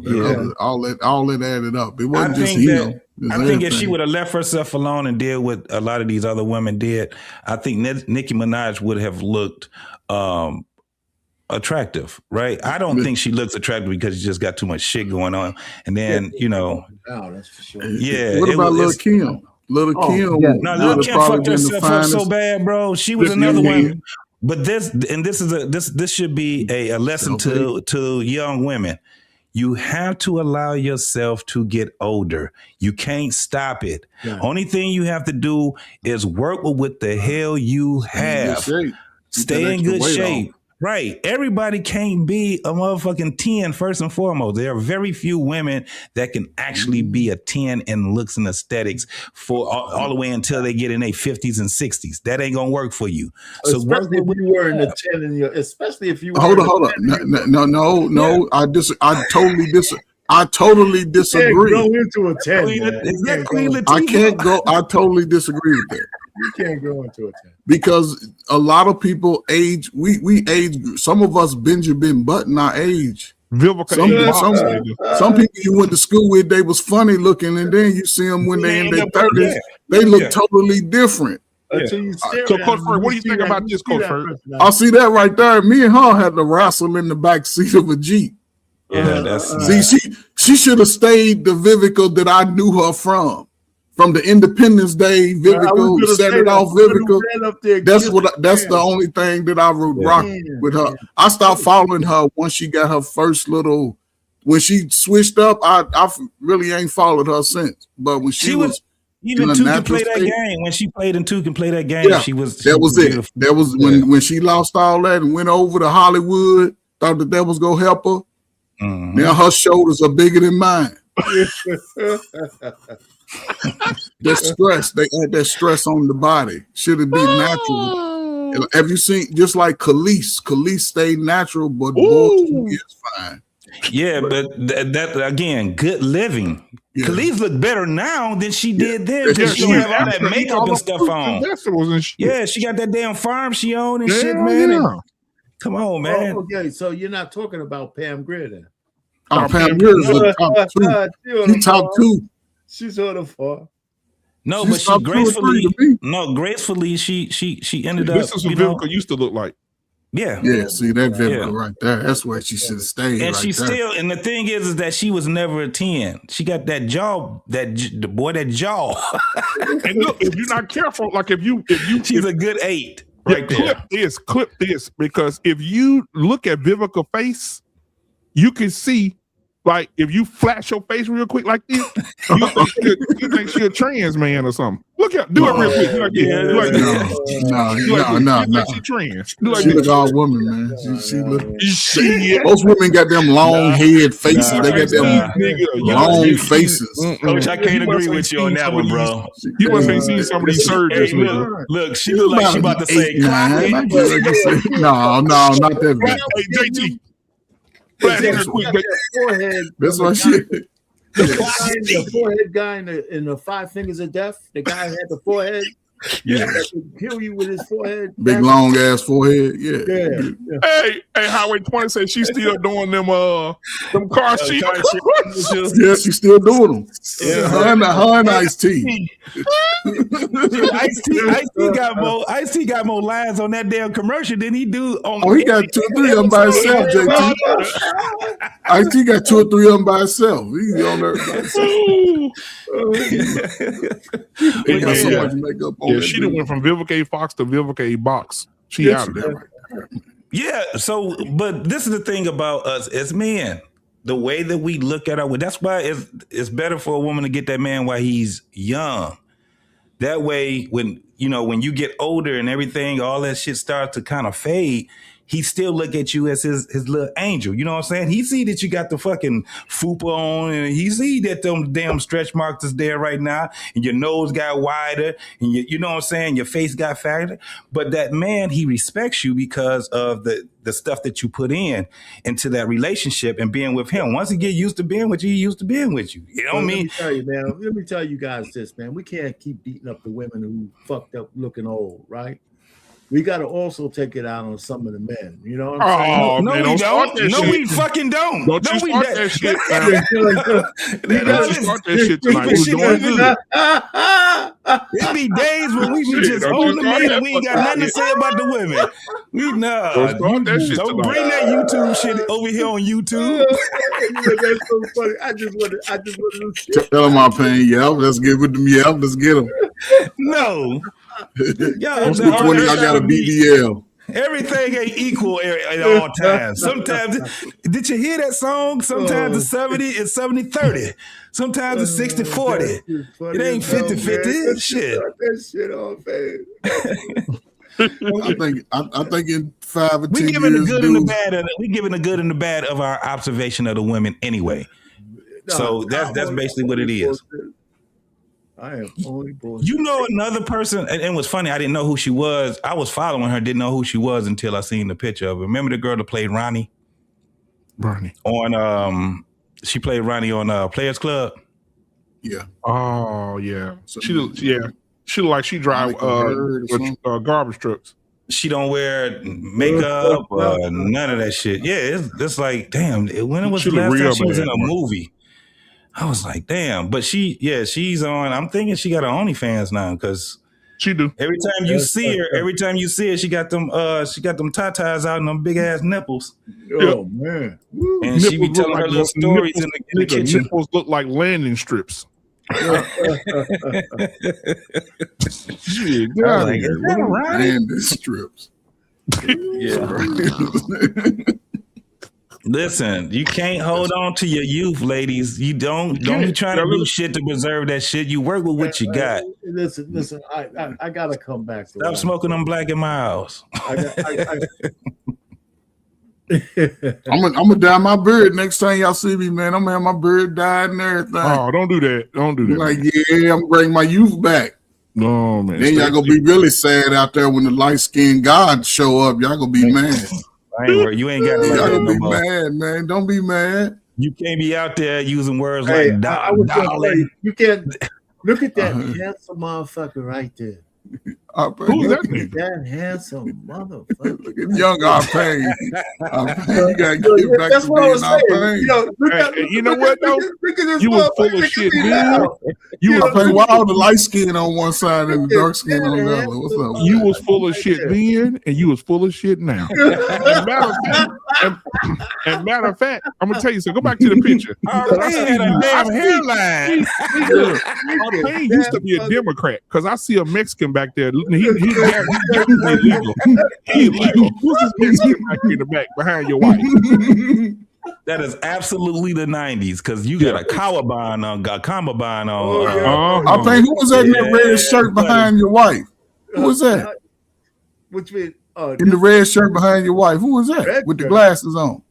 all that added up. It wasn't just him. I think if she would have left herself alone and did what a lot of these other women did, I think Nicki Minaj would have looked attractive, right? I don't think she looks attractive because she just got too much shit going on. And then, that's for sure. Yeah. What about Lil' Kim? Lil' Kim. No, Lil' Kim fucked herself up so bad, bro. She was another one. But this should be a lesson to young women. You have to allow yourself to get older. You can't stop it. Yeah. Only thing you have to do is work with what the hell you have. Stay in good shape. Right. Everybody can't be a motherfucking 10 first and foremost. There are very few women that can actually be a 10 in looks and aesthetics for all the way until they get in their 50s and 60s. That ain't gonna work for you. So especially if you were in the 10 in your, especially if you were hold on. No. I totally disagree. You can't go into a 10. Exactly. I can't go. I totally disagree with that. You can't go into a 10 because a lot of people age. We age. Some of us Benjamin Button our age. Some people you went to school with, they was funny looking, and then you see them when they in their 30s, they look totally different. So, Coach Fred, what do you think about this, Coach Fred? I see that right there. Me and her had to wrestle in the back seat of a Jeep. Yeah, that's she should have stayed the Vivica that I knew her from the Independence Day Vivica, set it off Vivica. That's the only thing that I would rock with her. I stopped following her once she got her first little. When she switched up, I really ain't followed her since. But when she was even Two can play that game. When she played in Two can play that game, she was. That was beautiful. It. That was when she lost all that and went over to Hollywood. Thought that was gonna help her. Mm-hmm. Now her shoulders are bigger than mine. The stress, they add that stress on the body. Should it be natural? Have you seen just like Khalees? Khalees stayed natural, but boy, is fine. Yeah, but that again, good living. Yeah. Khalees look better now than she did then because she don't have all that makeup and stuff on. Yeah, she got that damn farm she owned and shit, man. And, come on, man. Okay, so you're not talking about Pam Grier then? Oh, Pam Grier is a top two. He top two. She's sort of far. No, but she gracefully she ended up. This is what Vivica used to look like. Yeah. Yeah, see that Vivica right there. That's where she should have stayed. And she still, and the thing is that she was never a 10. She got that jaw, that jaw. And look, if you're not careful, like if you she's a good 8 right there. Clip this, because if you look at Vivica's face, you can see. Like if you flash your face real quick like this, you think she a trans man or something. Look at, do it real quick. No. She trans. She look all woman, man. She look. Most women got them long head faces. They got them long faces. Coach, I can't agree with you on that one, bro. You must have seen some of these surgeons. Look, she look like she about to say, no, not that bad. Hey, JT. That's my shit. The forehead guy in the 5 Fingers of Death, the guy who had the forehead. Yeah, kill you with his forehead. Big long ass forehead. Yeah. Hey, Highway 20 said she's still doing them car sheets. Yeah, she's still doing them. Yeah, her and Ice-T. Ice-T got more lines on that damn commercial than he do on. He got 2 or 3 of them by himself, JT. Ice-T got 2 or 3 of them by himself. He's on there by himself. He got so much makeup on. Yeah, she done went from Vivica A. Fox to Vivica A. Box. She out of there. Yeah, so, but this is the thing about us as men. The way that we look at our, that's why it's better for a woman to get that man while he's young. That way, when you get older and everything, all that shit starts to kind of fade, he still look at you as his little angel. You know what I'm saying? He see that you got the fucking fupa on, and he see that them damn stretch marks is there right now, and your nose got wider, and you know what I'm saying? Your face got fatter. But that man, he respects you because of the stuff that you put into that relationship and being with him. Once he get used to being with you, he used to being with you. You know what I mean? Let me tell you guys this, man. We can't keep beating up the women who fucked up looking old, right? We got to also take it out on some of the men. You know what I'm saying? No, we don't. No, we fucking don't. Don't you start that shit, man. You got to start that shit tonight. We're doing good. It be days when we be just on the men and we ain't got nothing to say about the women. Don't bring that YouTube shit over here on YouTube. That's so funny. I just want to tell them our pain. Yeah, let's get with them. Yeah, let's get them. No, y'all got a BBL. Everything ain't equal at all times. Sometimes, did you hear that song? Sometimes it's 70, it's 70-30. Sometimes it's 60-40. It ain't 50-50. Shit. That shit off, man. I think in 5 or 10 years, we giving the good and the bad. We giving the good and the bad of our observation of the women anyway. So that's basically what it is. I am only bullshit. You know another person, and it was funny. I didn't know who she was. I was following her, didn't know who she was until I seen the picture of her. Remember the girl that played Ronnie? On she played Ronnie on Players Club. Yeah. Oh yeah. So she look like she drive garbage trucks. She don't wear makeup, none of that shit. Yeah, it's like damn. When was the last time she was in a movie? I was like, damn. But she's on. I'm thinking she got her OnlyFans now because she do. Every time you see her, she got them tatas out and them big ass nipples. Oh man. And nipples she be telling her little stories in the kitchen. Nipples look like landing strips. Shit, like, is that right? Landing strips. Yeah. Listen, you can't hold on to your youth, ladies. You don't be trying to do shit to preserve that shit. You work with what you got. Listen. I gotta come back. Stop smoking them Black and Milds. I'm gonna dye my beard next time y'all see me, man. I'm gonna have my beard dyed and everything. Oh, don't do that. Don't do that. Like, yeah, I'm gonna bring my youth back. No, man. Then y'all gonna be really sad out there when the light-skinned gods show up. Y'all gonna be mad. You ain't got to y'all gonna be mad, man. Don't be mad. You can't be out there using words like darling. You can't look at that handsome motherfucker right there. Who's that nigga? That handsome motherfucker. Look at young Arpain. You gotta get back that's to what I was being saying. You know what though? Look at this you was full of shit, man. You was playing wild, the light skin on one side and the dark skin on the other. What's up? You was full of shit then, and you was full of shit now. And matter of fact, I'm gonna tell you. So go back to the picture. I had a damn hairline. Arpain used to be a Democrat because I see a Mexican back there. He's illegal. Who's this Mexican back in the back behind your wife? That is absolutely the 90s because you got a cowabine on, got cummerbund on. I think who was that in that red shirt behind your wife? Who was that? Which means in the red shirt behind your wife? Who was that with the glasses on?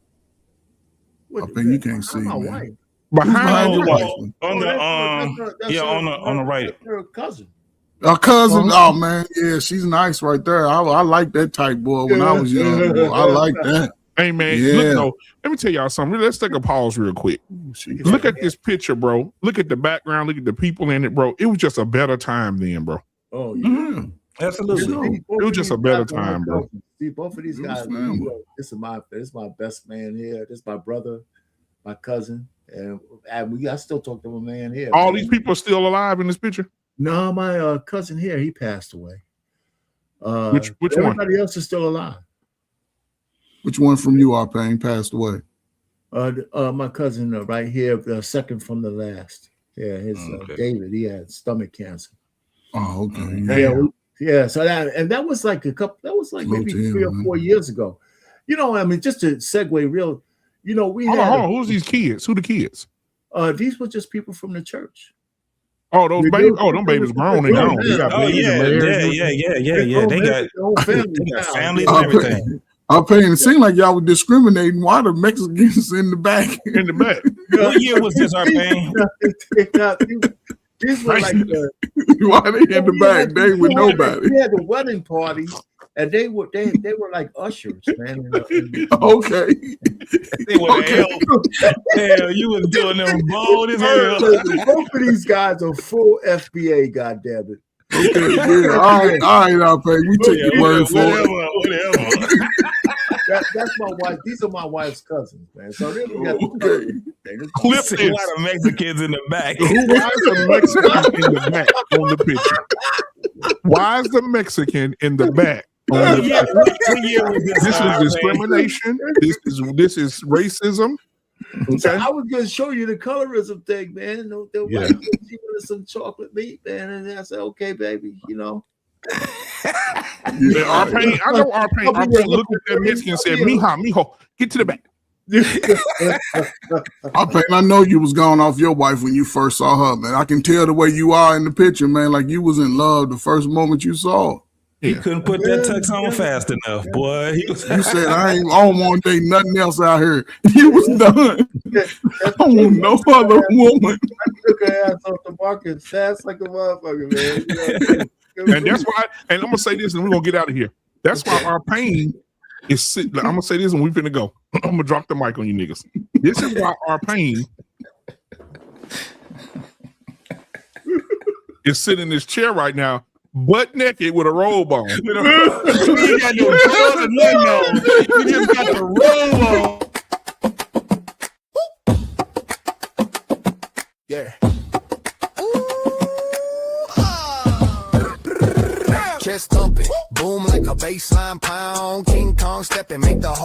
I think you can't see, man. Behind your wife. On the right. Her cousin. A cousin, oh man, yeah, she's nice right there. I like that type boy when I was young. Boy. I like that. Hey man, look though. Let me tell y'all something. Let's take a pause real quick. Look at this picture, bro. Look at the background. Look at the people in it, bro. It was just a better time then, bro. Oh yeah, absolutely. It was just a better time, bro. See, both of these guys. This is my best man here. This is my brother, my cousin, and I still talk to my man here. All these people are still alive in this picture. No, my cousin here, he passed away. Which everybody else is still alive. Which one from you, Arpain, passed away? My cousin right here, the second from the last. Yeah, his David. He had stomach cancer. Oh, okay. Yeah. So that was like maybe 3 or 4 years ago. You know, I mean, just to segue real. You know, we hold on. Who's these kids? Who the kids? These were just people from the church. Oh, those babies! Oh, them babies grown and gone. Yeah. They got families and everything. Arpain, it seemed like y'all were discriminating. Why the Mexicans in the back? In the back. What year was this, Arpain? These were like why they in the back? They with nobody. We had the wedding party, and they were like ushers, man. Okay. They were hell, you was doing them bold as hell. Both of these guys are full FBA, goddammit. Okay, yeah. All right, Arpain. We take your word for it. That's my wife. These are my wife's cousins, man. So then we got Clip See a lot of Mexicans in the back. Why is the Mexican in the back on the picture? Why is the Mexican in the back on the picture? What year was this? This is discrimination. This is racism. Okay. So I was gonna show you the colorism thing, man. The wife, she wanted some chocolate meat, man, and I said, okay, baby, you know. I know our pain. Looked at that Mexican and said, mijo, get to the back. I know you was gone off your wife when you first saw her, man. I can tell the way you are in the picture, man. Like you was in love the first moment you saw her. He couldn't put that tux on fast enough, boy. You said, I don't want to date nothing else out here. You was done. I don't want no other woman. I took her ass off the market fast like a motherfucker, man. You know? And that's why, and I'm going to say this and we're going to get out of here. That's why our pain is, I'm going to say this and we're finna go. I'm going to drop the mic on you niggas. This is why our pain is sitting in this chair right now, butt naked with a robe on. You got no clothes and nothing on. You just got the robe on. Yeah. Chest thumping, boom like a baseline pound. King Kong stepping, make the whole